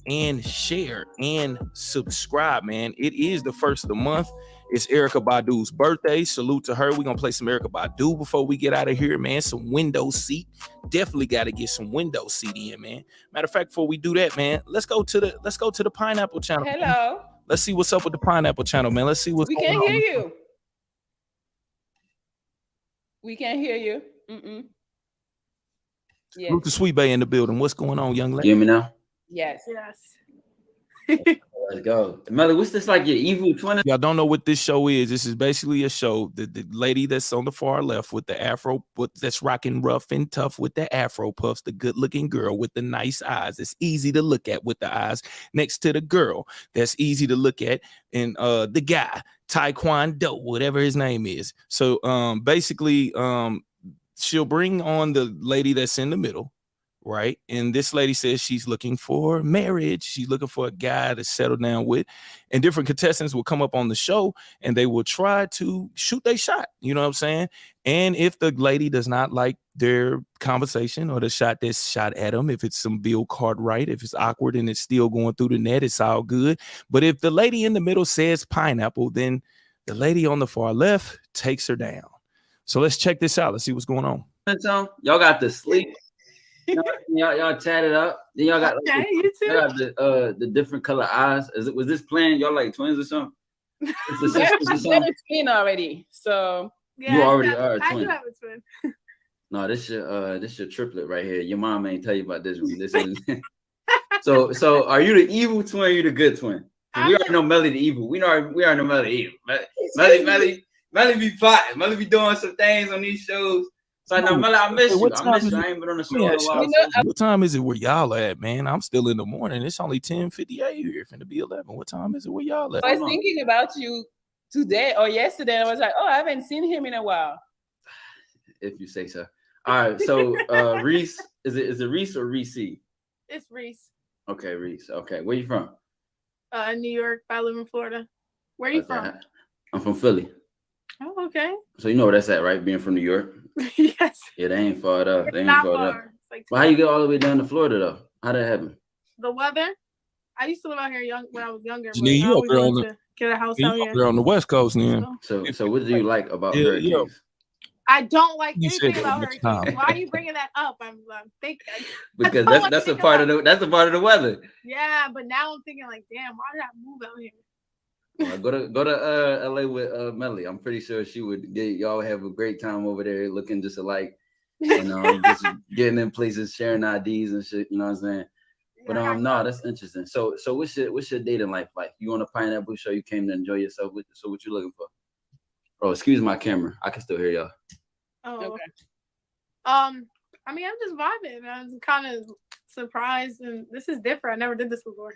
and share and subscribe, man. It is the first of the month. It's Erykah Badu's birthday. Salute to her. We're going to play some Erykah Badu before we get out of here, man. Some window seat. Definitely got to get some window seat in, man. Matter of fact, before we do that, man, let's go to the Pineapple channel. Hello. Man. Let's see what's up with the Pineapple channel, man. Let's see what's going on. We can't hear you. We can't hear you. Yes. Salute to Sweet Bay in the building. What's going on, young lady? You hear me now? Yes. Yes. Let's go. Melly, what's this, like your evil twin? Y'all don't know what this show is. This is basically a show. The lady that's on the far left with the afro, that's rocking rough and tough with the afro puffs, the good looking girl with the nice eyes. It's easy to look at with the eyes next to the girl. That's easy to look at. And the guy, Taekwondo, whatever his name is. So basically, she'll bring on the lady that's in the middle. Right. And this lady says she's looking for marriage. She's looking for a guy to settle down with. And different contestants will come up on the show and they will try to shoot their shot. You know what I'm saying? And if the lady does not like their conversation or the shot that's shot at them, if it's some Bill Cartwright, if it's awkward and it's still going through the net, it's all good. But if the lady in the middle says pineapple, then the lady on the far left takes her down. So let's check this out. Let's see what's going on. Y'all got to sleep. Y'all tatted up. Then y'all got okay, you too. Y'all got the different color eyes. Was this planned? Y'all like twins or something? She's got a twin already. So yeah, you already are a twin. I do have a twin. No, this your triplet right here. Your mom ain't tell you about this one. This is so are you the evil twin or you the good twin? We already know Melly the evil. We already know Melly the evil. Melly be plotting. Melly be doing some things on these shows. So now, Melly, I miss you. I ain't been on the show in a while. What time is it where y'all at, man? I'm still in the morning. It's only 10:58 here. It's finna be 11. What time is it where y'all at? I was thinking about you today or yesterday. And I was like, oh, I haven't seen him in a while. If you say so. All right. So Reese, is it Reese or Reese? It's Reese. Okay, Reese. Okay. Where you from? New York. I live in Florida. Where are you from? I'm from Philly. Oh, okay. So you know where that's at, right? Being from New York. Yes. Yeah, they ain't far up. They ain't not far up. Like well, how you get all the way down to Florida though? How did that happen? The weather. I used to live out here when I was younger. Janine, you up there on the get a house out here on the West Coast, man. So what do you like about hurricanes? I don't like anything about hurricanes. Why are you bringing that up? I'm thinking because that's a part of the weather. Yeah, but now I'm thinking like, damn, why did I move out here? Go to LA with Melly. I'm pretty sure she would get y'all have a great time over there, looking just alike, and just getting in places, sharing IDs and shit. You know what I'm saying? But no, that's interesting. So what's your dating life like? You on a pineapple show? You came to enjoy yourself. So what you looking for? Oh, excuse my camera. I can still hear y'all. Oh, okay. I mean, I'm just vibing. I was kind of surprised, and this is different. I never did this before.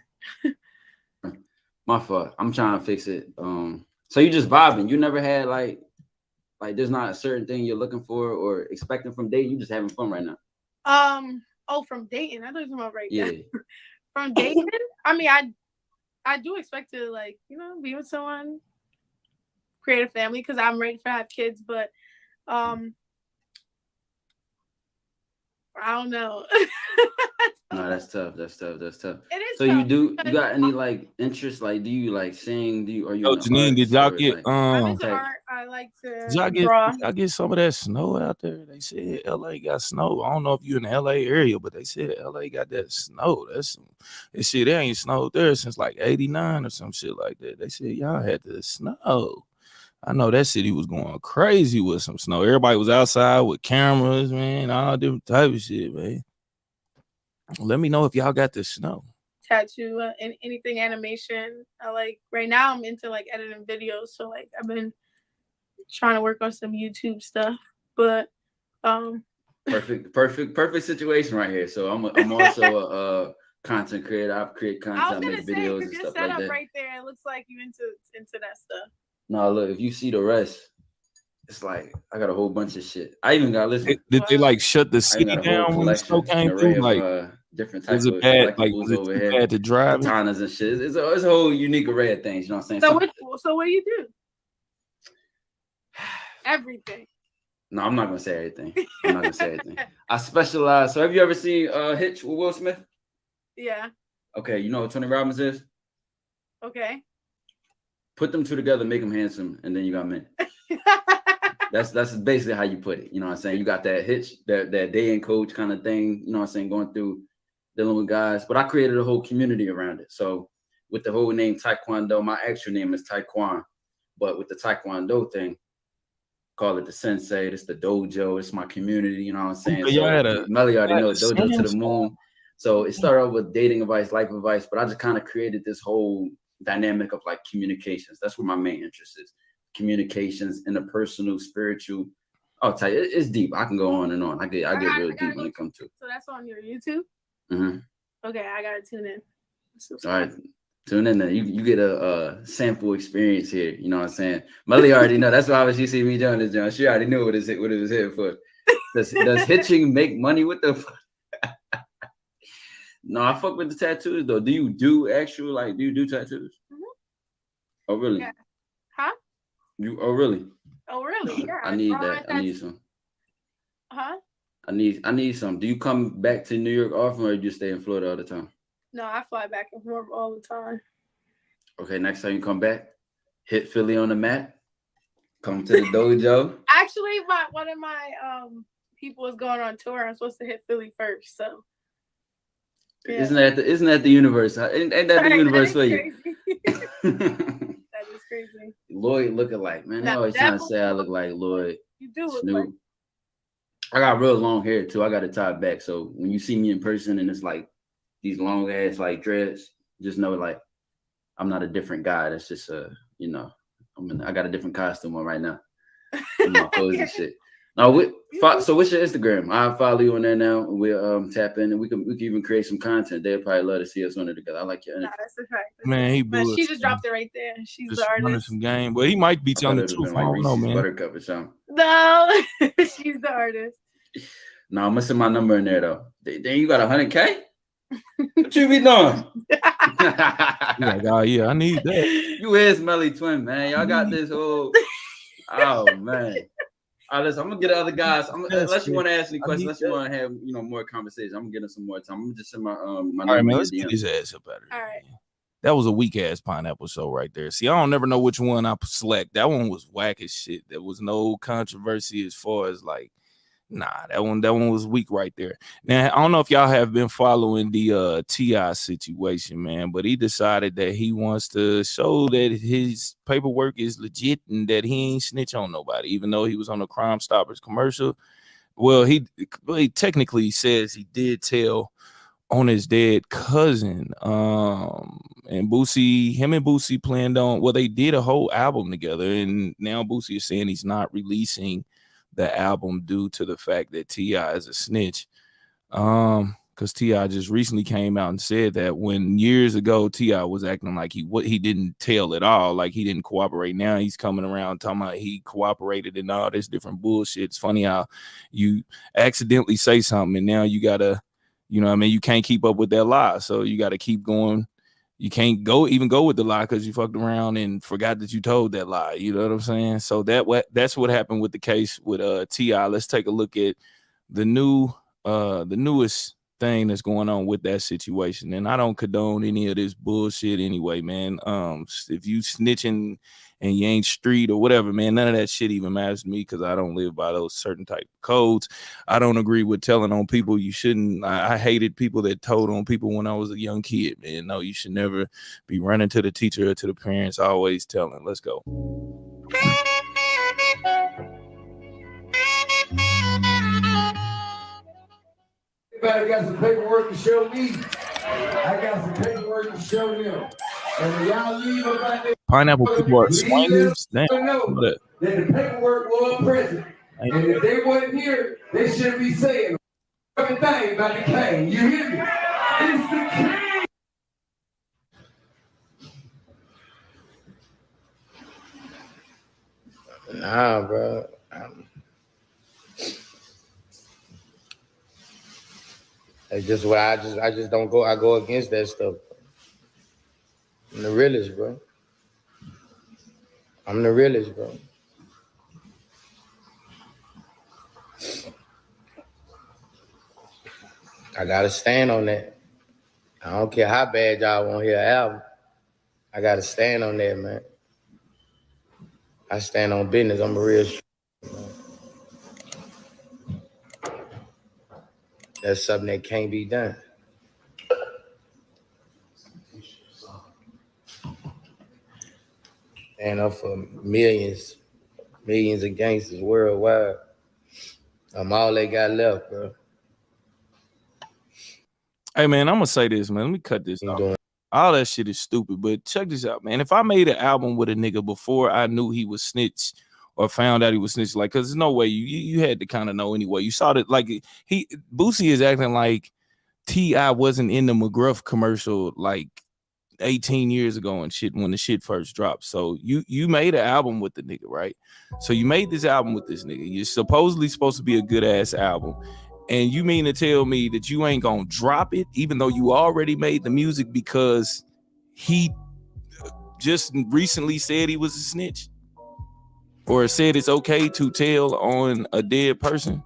My fault. I'm trying to fix it. So you just vibing. You never had like there's not a certain thing you're looking for or expecting from dating. You just having fun right now. Oh, from dating. I thought you were talking about right now. Yeah. From dating. I mean, I do expect to be with someone, create a family because I'm ready to have kids. But are I don't know. No, that's tough. That's tough. That's tough. It is So tough you because got any like interest? Like, do you like sing? Are you Yo, in the Janine, did arts y'all or get like I'm into type? art. I like did to y'all get draw. did y'all get some of that snow out there? They said LA got snow. I don't know if you in the LA area, but they said LA got that snow. That's some they said they ain't snowed there since like 89 or some shit like that. They said y'all had the snow. I know that city was going crazy with some snow. Everybody was outside with cameras, man, all different type of shit, man. Let me know if y'all got the snow. Tattoo and anything animation. I like right now I'm into like editing videos, so like I've been trying to work on some YouTube stuff. But Perfect situation right here. So I'm also a content creator. I create I was content, gonna make say videos and because your stuff like setup that. right there, it looks like you into that stuff. No, look, if you see the rest, it's like I got a whole bunch of shit. I even got Did they like shut the I city even got a whole down when the snow collection, an came array through? Like, of different was type it of bad? Like, collectibles was it over too here, bad to drive? katanas and shit. It's a whole unique array of things. You know what I'm saying? So what do you do? Everything. No, I'm not gonna say everything. I'm not gonna say everything. I specialize. So have you ever seen Hitch with Will Smith? Yeah. Okay, you know what Tony Robbins is? Okay. Put them two together, make them handsome, and then you got men. That's basically how you put it. You know what I'm saying? You got that Hitch, that day and coach kind of thing, you know what I'm saying, going through dealing with guys. But I created a whole community around it. So with the whole name Taekwondo, my actual name is Taekwon. But with the Taekwondo thing, call it the sensei, it's the dojo, it's my community, you know what I'm saying? So y'all had So a Melly already y'all had knows a dojo to the science moon. So it started off with dating advice, life advice, but I just kind of created this whole dynamic of like communications. That's where my main interest is. Communications, interpersonal, spiritual. I'll tell you, it's deep. I can go on and on. I get real deep when it comes to it. So that's on your YouTube? Mm-hmm. Okay, I gotta tune in. All right. Tune in there. You get a sample experience here. You know what I'm saying? Melly already know. That's why when she see me doing this, John, she already knew what it was here for. Does hitching make money? What the fuck? No, I fuck with the tattoos though. Do you do tattoos? Mm-hmm. Oh really? Yeah. Huh? Really? Oh really? Yeah. I need that. I need some. Huh? I need some. Do you come back to New York often or you just stay in Florida all the time? No, I fly back and forth all the time. Okay, next time you come back, hit Philly on the map. Come to the dojo. Actually, one of my people is going on tour. I'm supposed to hit Philly first, so yeah. Isn't that the universe? Ain't that the universe for you? That is crazy. Lloyd looking like, man, they always trying to say I look like Lloyd. You do look Snoop. like. I got real long hair too. I got it tied back. So when you see me in person and it's like these long ass like dreads, just know like I'm not a different guy. That's just I got a different costume on right now. My clothes and shit. No, so what's your Instagram? I'll follow you on there now. And we'll tap in and we can even create some content. They'll probably love to see us on it together. I like your energy. Nah, that's a fact. Man, But she just dropped it right there. She's just the running artist. some game, but he might be telling the It would truth. have been I like don't know, Reese's man. Buttercup or something. No, she's the artist. No, I'm gonna send my number in there though. Then you got 100K? What you be doing? Like, oh yeah, I need that. You is Melly Twin, man. Y'all got this whole. Oh man. All right, listen, I'm gonna get the other guys. Unless you want to ask any questions, unless you want to have more conversation, I'm gonna get them some more time. I'm gonna just send my All number. right, man. in Let's your get DM. his ass up out of here. All right. That was a weak ass pineapple show right there. See, I don't never know which one I select. That one was whack as shit. There was no controversy as far as like, nah, that one was weak right there. Now, I don't know if y'all have been following the T.I. situation, man, but he decided that he wants to show that his paperwork is legit and that he ain't snitch on nobody, even though he was on a Crime Stoppers commercial. Well, he technically says he did tell on his dead cousin. And him and Boosie planned on, well, they did a whole album together, and now Boosie is saying he's not releasing the album due to the fact that T.I. is a snitch. Because T.I. just recently came out and said that when years ago T.I. was acting like he didn't tell at all, like he didn't cooperate. Now he's coming around talking about he cooperated and all this different bullshit. It's funny how you accidentally say something and now you gotta, you know what I mean, you can't keep up with that lie. So you gotta keep going. You can't go with the lie because you fucked around and forgot that you told that lie. You know what I'm saying? So that's what happened with the case with T.I. Let's take a look at the new the newest thing that's going on with that situation. And I don't condone any of this bullshit anyway, man. If you snitching and you ain't street or whatever, man, none of that shit even matters to me because I don't live by those certain type of codes. I don't agree with telling on people you shouldn't. I hated people that told on people when I was a young kid, man. No, you should never be running to the teacher or to the parents, always telling. Let's go. Everybody got some paperwork to show me. I got some paperwork to show them. And when y'all leave about that, Pineapple people are swingers. Damn. Know that the paperwork was present. And if they wasn't here, they shouldn't be saying everything about the king. You hear me? It's the king. Nah, bro. It's just what I just don't go. I go against that stuff. I'm the realest, bro. I'm the realest, bro. I gotta stand on that. I don't care how bad y'all want to hear an album. I gotta stand on that, man. I stand on business. I'm a real. That's something that can't be done. Stand up for millions of gangsters worldwide. I'm all they got left, bro. Hey, man, I'm going to say this, man. Let me cut this off. All that shit is stupid, but check this out, man. If I made an album with a nigga before I knew he was snitch or found out he was snitch, like, because there's no way you had to kind of know anyway. You saw that, like, Boosie is acting like T.I. wasn't in the McGruff commercial, like, 18 years ago and shit when the shit first dropped. So you made an album with the nigga, right? So you made this album with this nigga. You're supposedly supposed to be a good ass album. And you mean to tell me that you ain't gonna drop it, even though you already made the music because he just recently said he was a snitch? Or said it's okay to tell on a dead person?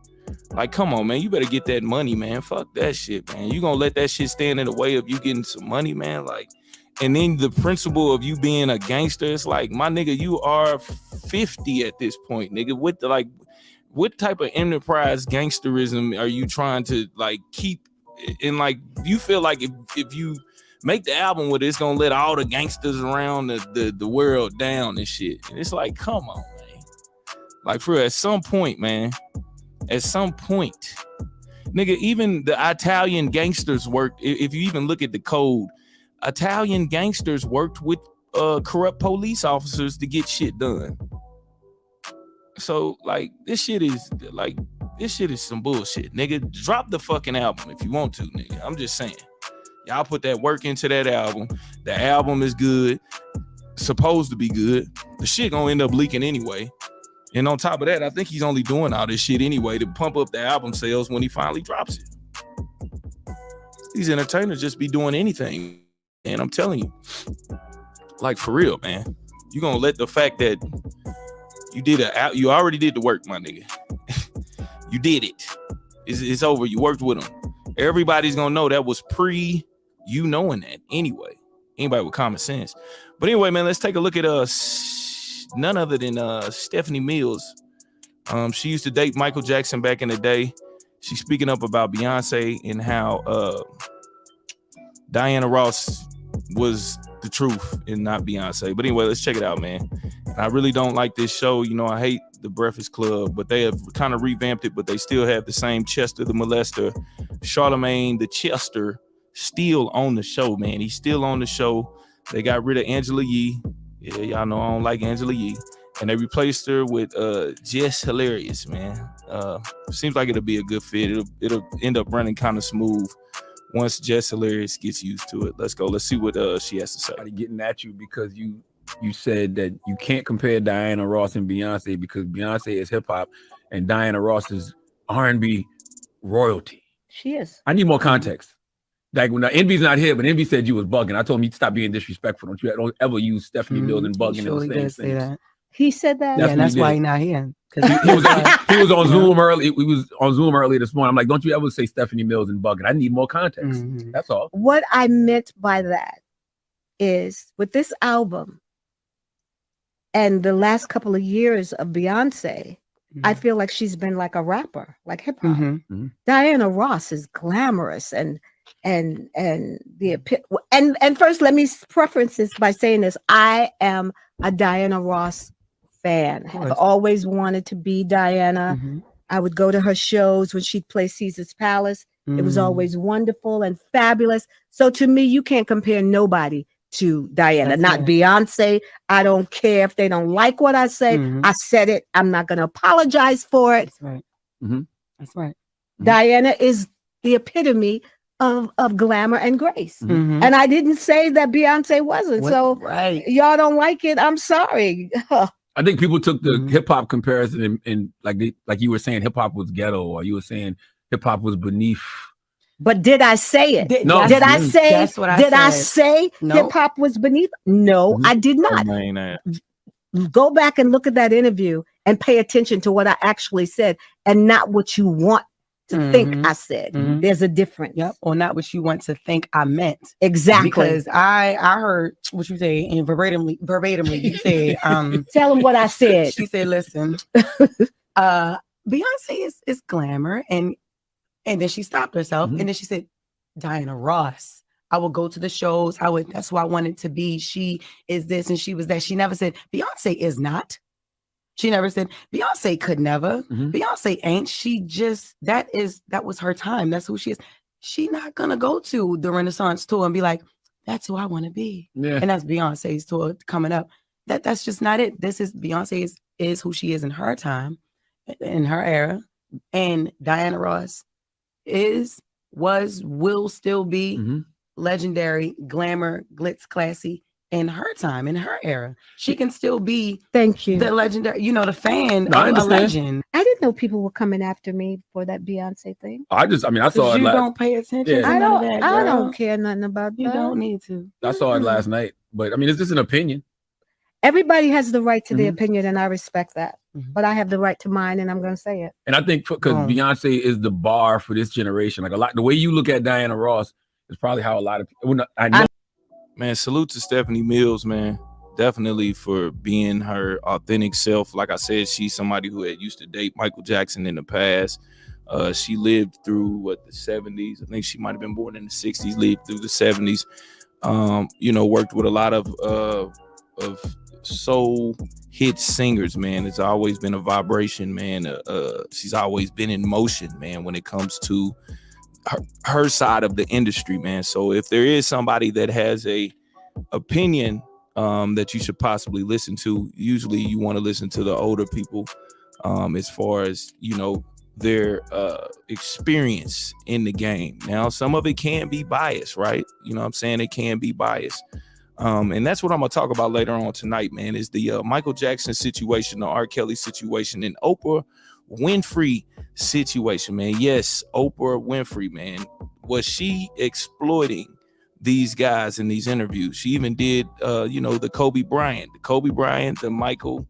Like, come on, man. You better get that money, man. Fuck that shit, man. You gonna let that shit stand in the way of you getting some money, man? Like, and then the principle of you being a gangster, it's like, my nigga, you are 50 at this point, nigga. What type of enterprise gangsterism are you trying to like keep? And like, you feel like if you make the album with it, it's gonna let all the gangsters around the world down and shit. And it's like, come on, man. Like, for at some point, man, nigga, even the Italian gangsters worked. If you even look at the code, Italian gangsters worked with corrupt police officers to get shit done. So, like, this shit is some bullshit, nigga. Drop the fucking album if you want to, nigga. I'm just saying. Y'all put that work into that album. The album is good. Supposed to be good. The shit gonna end up leaking anyway. And on top of that, I think he's only doing all this shit anyway to pump up the album sales when he finally drops it. These entertainers just be doing anything. And I'm telling you, like, for real, man. You gonna let the fact that you already did the work, my nigga. You did it. It's over. You worked with them. Everybody's gonna know that was pre you knowing that anyway. Anybody with common sense. But anyway, man, let's take a look at none other than Stephanie Mills. She used to date Michael Jackson back in the day. She's speaking up about Beyonce and how Diana Ross was the truth and not Beyonce. But anyway, let's check it out, man. And I really don't like this show. You know, I hate the Breakfast Club, but they have kind of revamped it, but they still have the same Chester the Molester, Charlemagne the Chester, still on the show, man. He's still on the show. They got rid of Angela Yee. Yeah, y'all know I don't like Angela Yee. And they replaced her with Jess Hilarious, man. Seems like it'll be a good fit. It'll end up running kind of smooth once Jess Hilarious gets used to it. Let's go. Let's see what she has to say. Getting at you because you said that you can't compare Diana Ross and Beyonce because Beyonce is hip hop and Diana Ross is R&B royalty. She is. I need more context. Like, when Envy's not here, but Envy said you was bugging. I told him you stop being disrespectful. Don't ever use Stephanie Mills and bugging in the same say that. He said that. That's Yeah, and what that's he why did. he's not here. He was on Zoom early. We was on Zoom earlier this morning. I'm like, don't you ever say Stephanie Mills and Buggin'. I need more context. That's all. What I meant by that is with this album and the last couple of years of Beyonce, I feel like she's been like a rapper, like hip hop. Diana Ross is glamorous and first let me preference this by saying this. I am a Diana Ross fan. I've always wanted to be Diana. I would go to her shows when she'd play Caesar's Palace. It was always wonderful and fabulous. So to me, you can't compare nobody to Diana, not Beyonce. I don't care if they don't like what I say. I said it. I'm not going to apologize for it. That's right. That's right. Diana is the epitome of glamour and grace. And I didn't say that Beyonce wasn't. So y'all don't like it. I'm sorry. I think people took the hip hop comparison and like you were saying hip hop was ghetto, or you were saying hip hop was beneath. But did I say it? No. Did I say? That's what I did I said. say No. hip hop was beneath? No, I did not. Go back and look at that interview and pay attention to what I actually said, and not what you want to think I said. There's a difference. Yep, or not what you want to think I meant. Exactly. Because I heard what you say, and verbatimly you said, tell them what I said. She said, listen, Beyonce is glamour, and then she stopped herself, and then she said, Diana Ross. I would go to the shows. That's who I wanted to be. She is this and she was that. She never said Beyonce is not. She never said Beyonce could never. Beyonce ain't. She just that was her time. That's who she is. She not gonna go to the Renaissance tour and be like, that's who I want to be. Yeah. And that's Beyonce's tour coming up. That's just not it. This is Beyonce is who she is in her time, in her era, and Diana Ross will still be legendary, glamour, glitz, classy in her time, in her era. She can still be the legendary, the fan of a legend. I didn't know people were coming after me for that Beyonce thing. I saw it. You don't pay attention to none of that, girl. I don't care nothing about that. You don't need to. I saw it last night, but I mean, it's just an opinion. Everybody has the right to their opinion, and I respect that. But I have the right to mine, and I'm going to say it. And I think because Beyonce is the bar for this generation, like the way you look at Diana Ross is probably how a lot of people. I know. Man, salute to Stephanie Mills, man. Definitely for being her authentic self. Like I said, she's somebody who had used to date Michael Jackson in the past. She lived through the 70s. I think she might have been born in the 60s, lived through the 70s. Worked with a lot of soul hit singers, man. It's always been a vibration, man. She's always been in motion, man, when it comes to her side of the industry, man. So if there is somebody that has a opinion that you should possibly listen to, usually you want to listen to the older people as far as their experience in the game. Now some of it can be biased, right? You know what I'm saying? It can be biased. And that's what I'm gonna talk about later on tonight, man, is the Michael Jackson situation, the R. Kelly situation, and Oprah Winfrey situation, man. Yes, Oprah Winfrey, man. Was she exploiting these guys in these interviews? She even did, the Kobe Bryant, the Michael,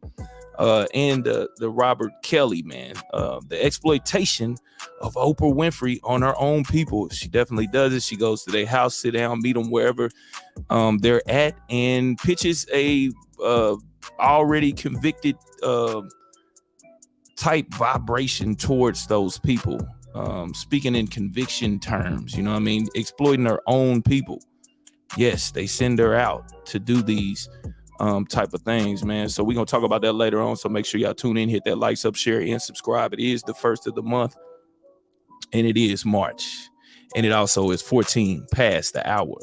and the Robert Kelly, man. The exploitation of Oprah Winfrey on her own people. She definitely does it. She goes to their house, sit down, meet them wherever they're at, and pitches a already convicted type vibration towards those people, speaking in conviction terms, you know what I mean, exploiting their own people. Yes, they send her out to do these type of things, man. So we're gonna talk about that later on, so make sure y'all tune in, hit that like, sub, share, and subscribe. It is the first of the month, and it is March, and it also is 14 past the hour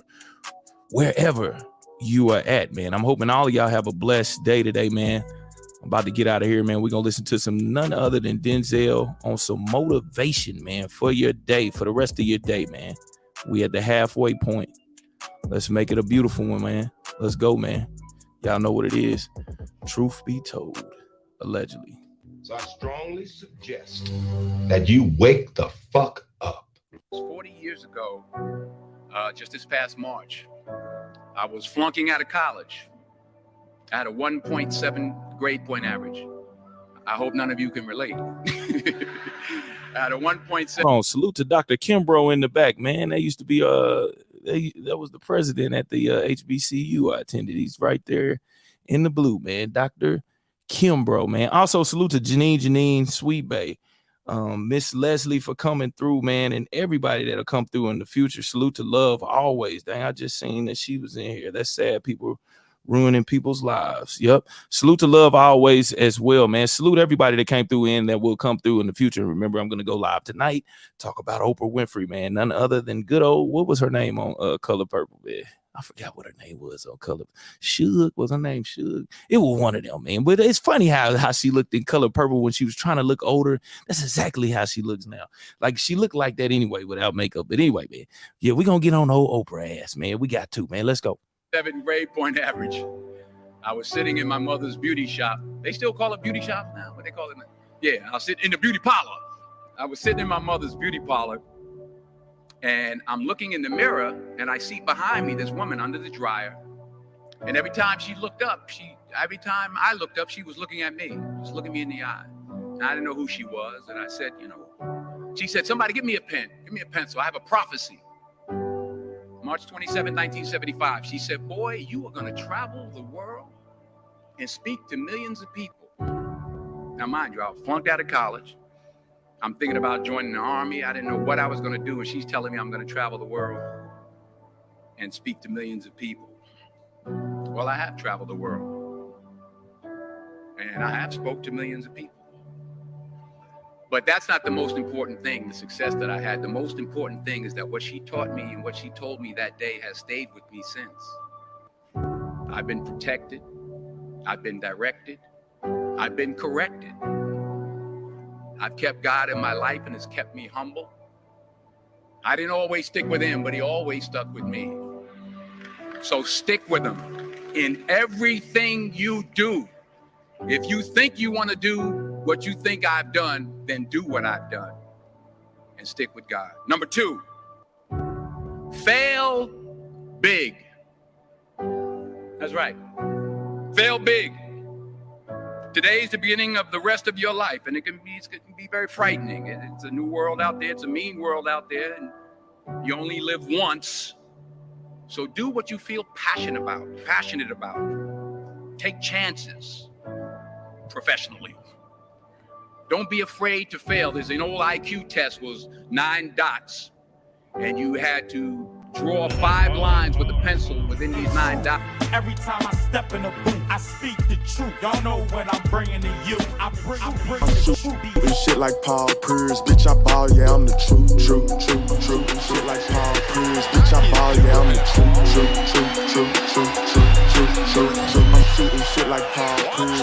wherever you are at, man. I'm hoping all of y'all have a blessed day today, man. I'm about to get out of here, man. We're going to listen to some none other than Denzel on some motivation, man, for your day, for the rest of your day, man. We at the halfway point. Let's make it a beautiful one, man. Let's go, man. Y'all know what it is. Truth be told, allegedly. So I strongly suggest that you wake the fuck up. 40 years ago, just this past March, I was flunking out of college. I had a 1.7 grade point average. I hope none of you can relate. I had a 1.7. Hold on, salute to Dr. Kimbrough in the back, man. That used to be that was the president at the HBCU I attended. He's right there in the blue, man. Dr. Kimbrough, man. Also salute to Janine Sweet Bay. Miss Leslie for coming through, man, and everybody that'll come through in the future. Salute to Love always. Dang, I just seen that she was in here. That's sad. People ruining people's lives. Yep. Salute to Love always as well, man. Salute everybody that came through and that will come through in the future. Remember, I'm going to go live tonight, talk about Oprah Winfrey, man. None other than good old, what was her name on Color Purple, man? I forgot what her name was on Color. Suge was her name. Suge. It was one of them, man. But it's funny how she looked in Color Purple when she was trying to look older. That's exactly how she looks now. Like she looked like that anyway without makeup. But anyway, man. Yeah, we're going to get on old Oprah ass, man. We got to, man. Let's go. 7 grade point average. I was sitting in my mother's beauty shop. They still call it beauty shop now? What they call it now? Yeah, I'll sit in the beauty parlor. I was sitting in my mother's beauty parlor, and I'm looking in the mirror, and I see behind me this woman under the dryer. And every time I looked up, she was looking at me, just looking me in the eye. And I didn't know who she was, and I said, she said, somebody give me a pen, give me a pencil. I have a prophecy. March 27, 1975, she said, boy, you are going to travel the world and speak to millions of people. Now, mind you, I flunked out of college. I'm thinking about joining the army. I didn't know what I was going to do. And she's telling me I'm going to travel the world and speak to millions of people. Well, I have traveled the world. And I have spoke to millions of people. But that's not the most important thing, the success that I had. The most important thing is that what she taught me and what she told me that day has stayed with me since. I've been protected. I've been directed. I've been corrected. I've kept God in my life and it's kept me humble. I didn't always stick with him, but he always stuck with me. So stick with him in everything you do. If you think you want to do what you think I've done, then do what I've done and stick with God. Number 2, fail big. That's right. Fail big. Today is the beginning of the rest of your life, and it can be very frightening. It's a new world out there. It's a mean world out there, and you only live once. So do what you feel passionate about. Take chances professionally. Don't be afraid to fail. There's an old IQ test, was 9 dots, and you had to draw 5 lines with a pencil within these 9 dots. Every time I step in a booth, I speak the truth. Y'all know what I'm bringing to you. I bring the truth. This shit like Paul Pierce, bitch, I ball, yeah, I'm the truth. This shit like Paul Pierce, bitch, I ball, yeah, I'm the truth. I'm shooting shit like Paul Pierce.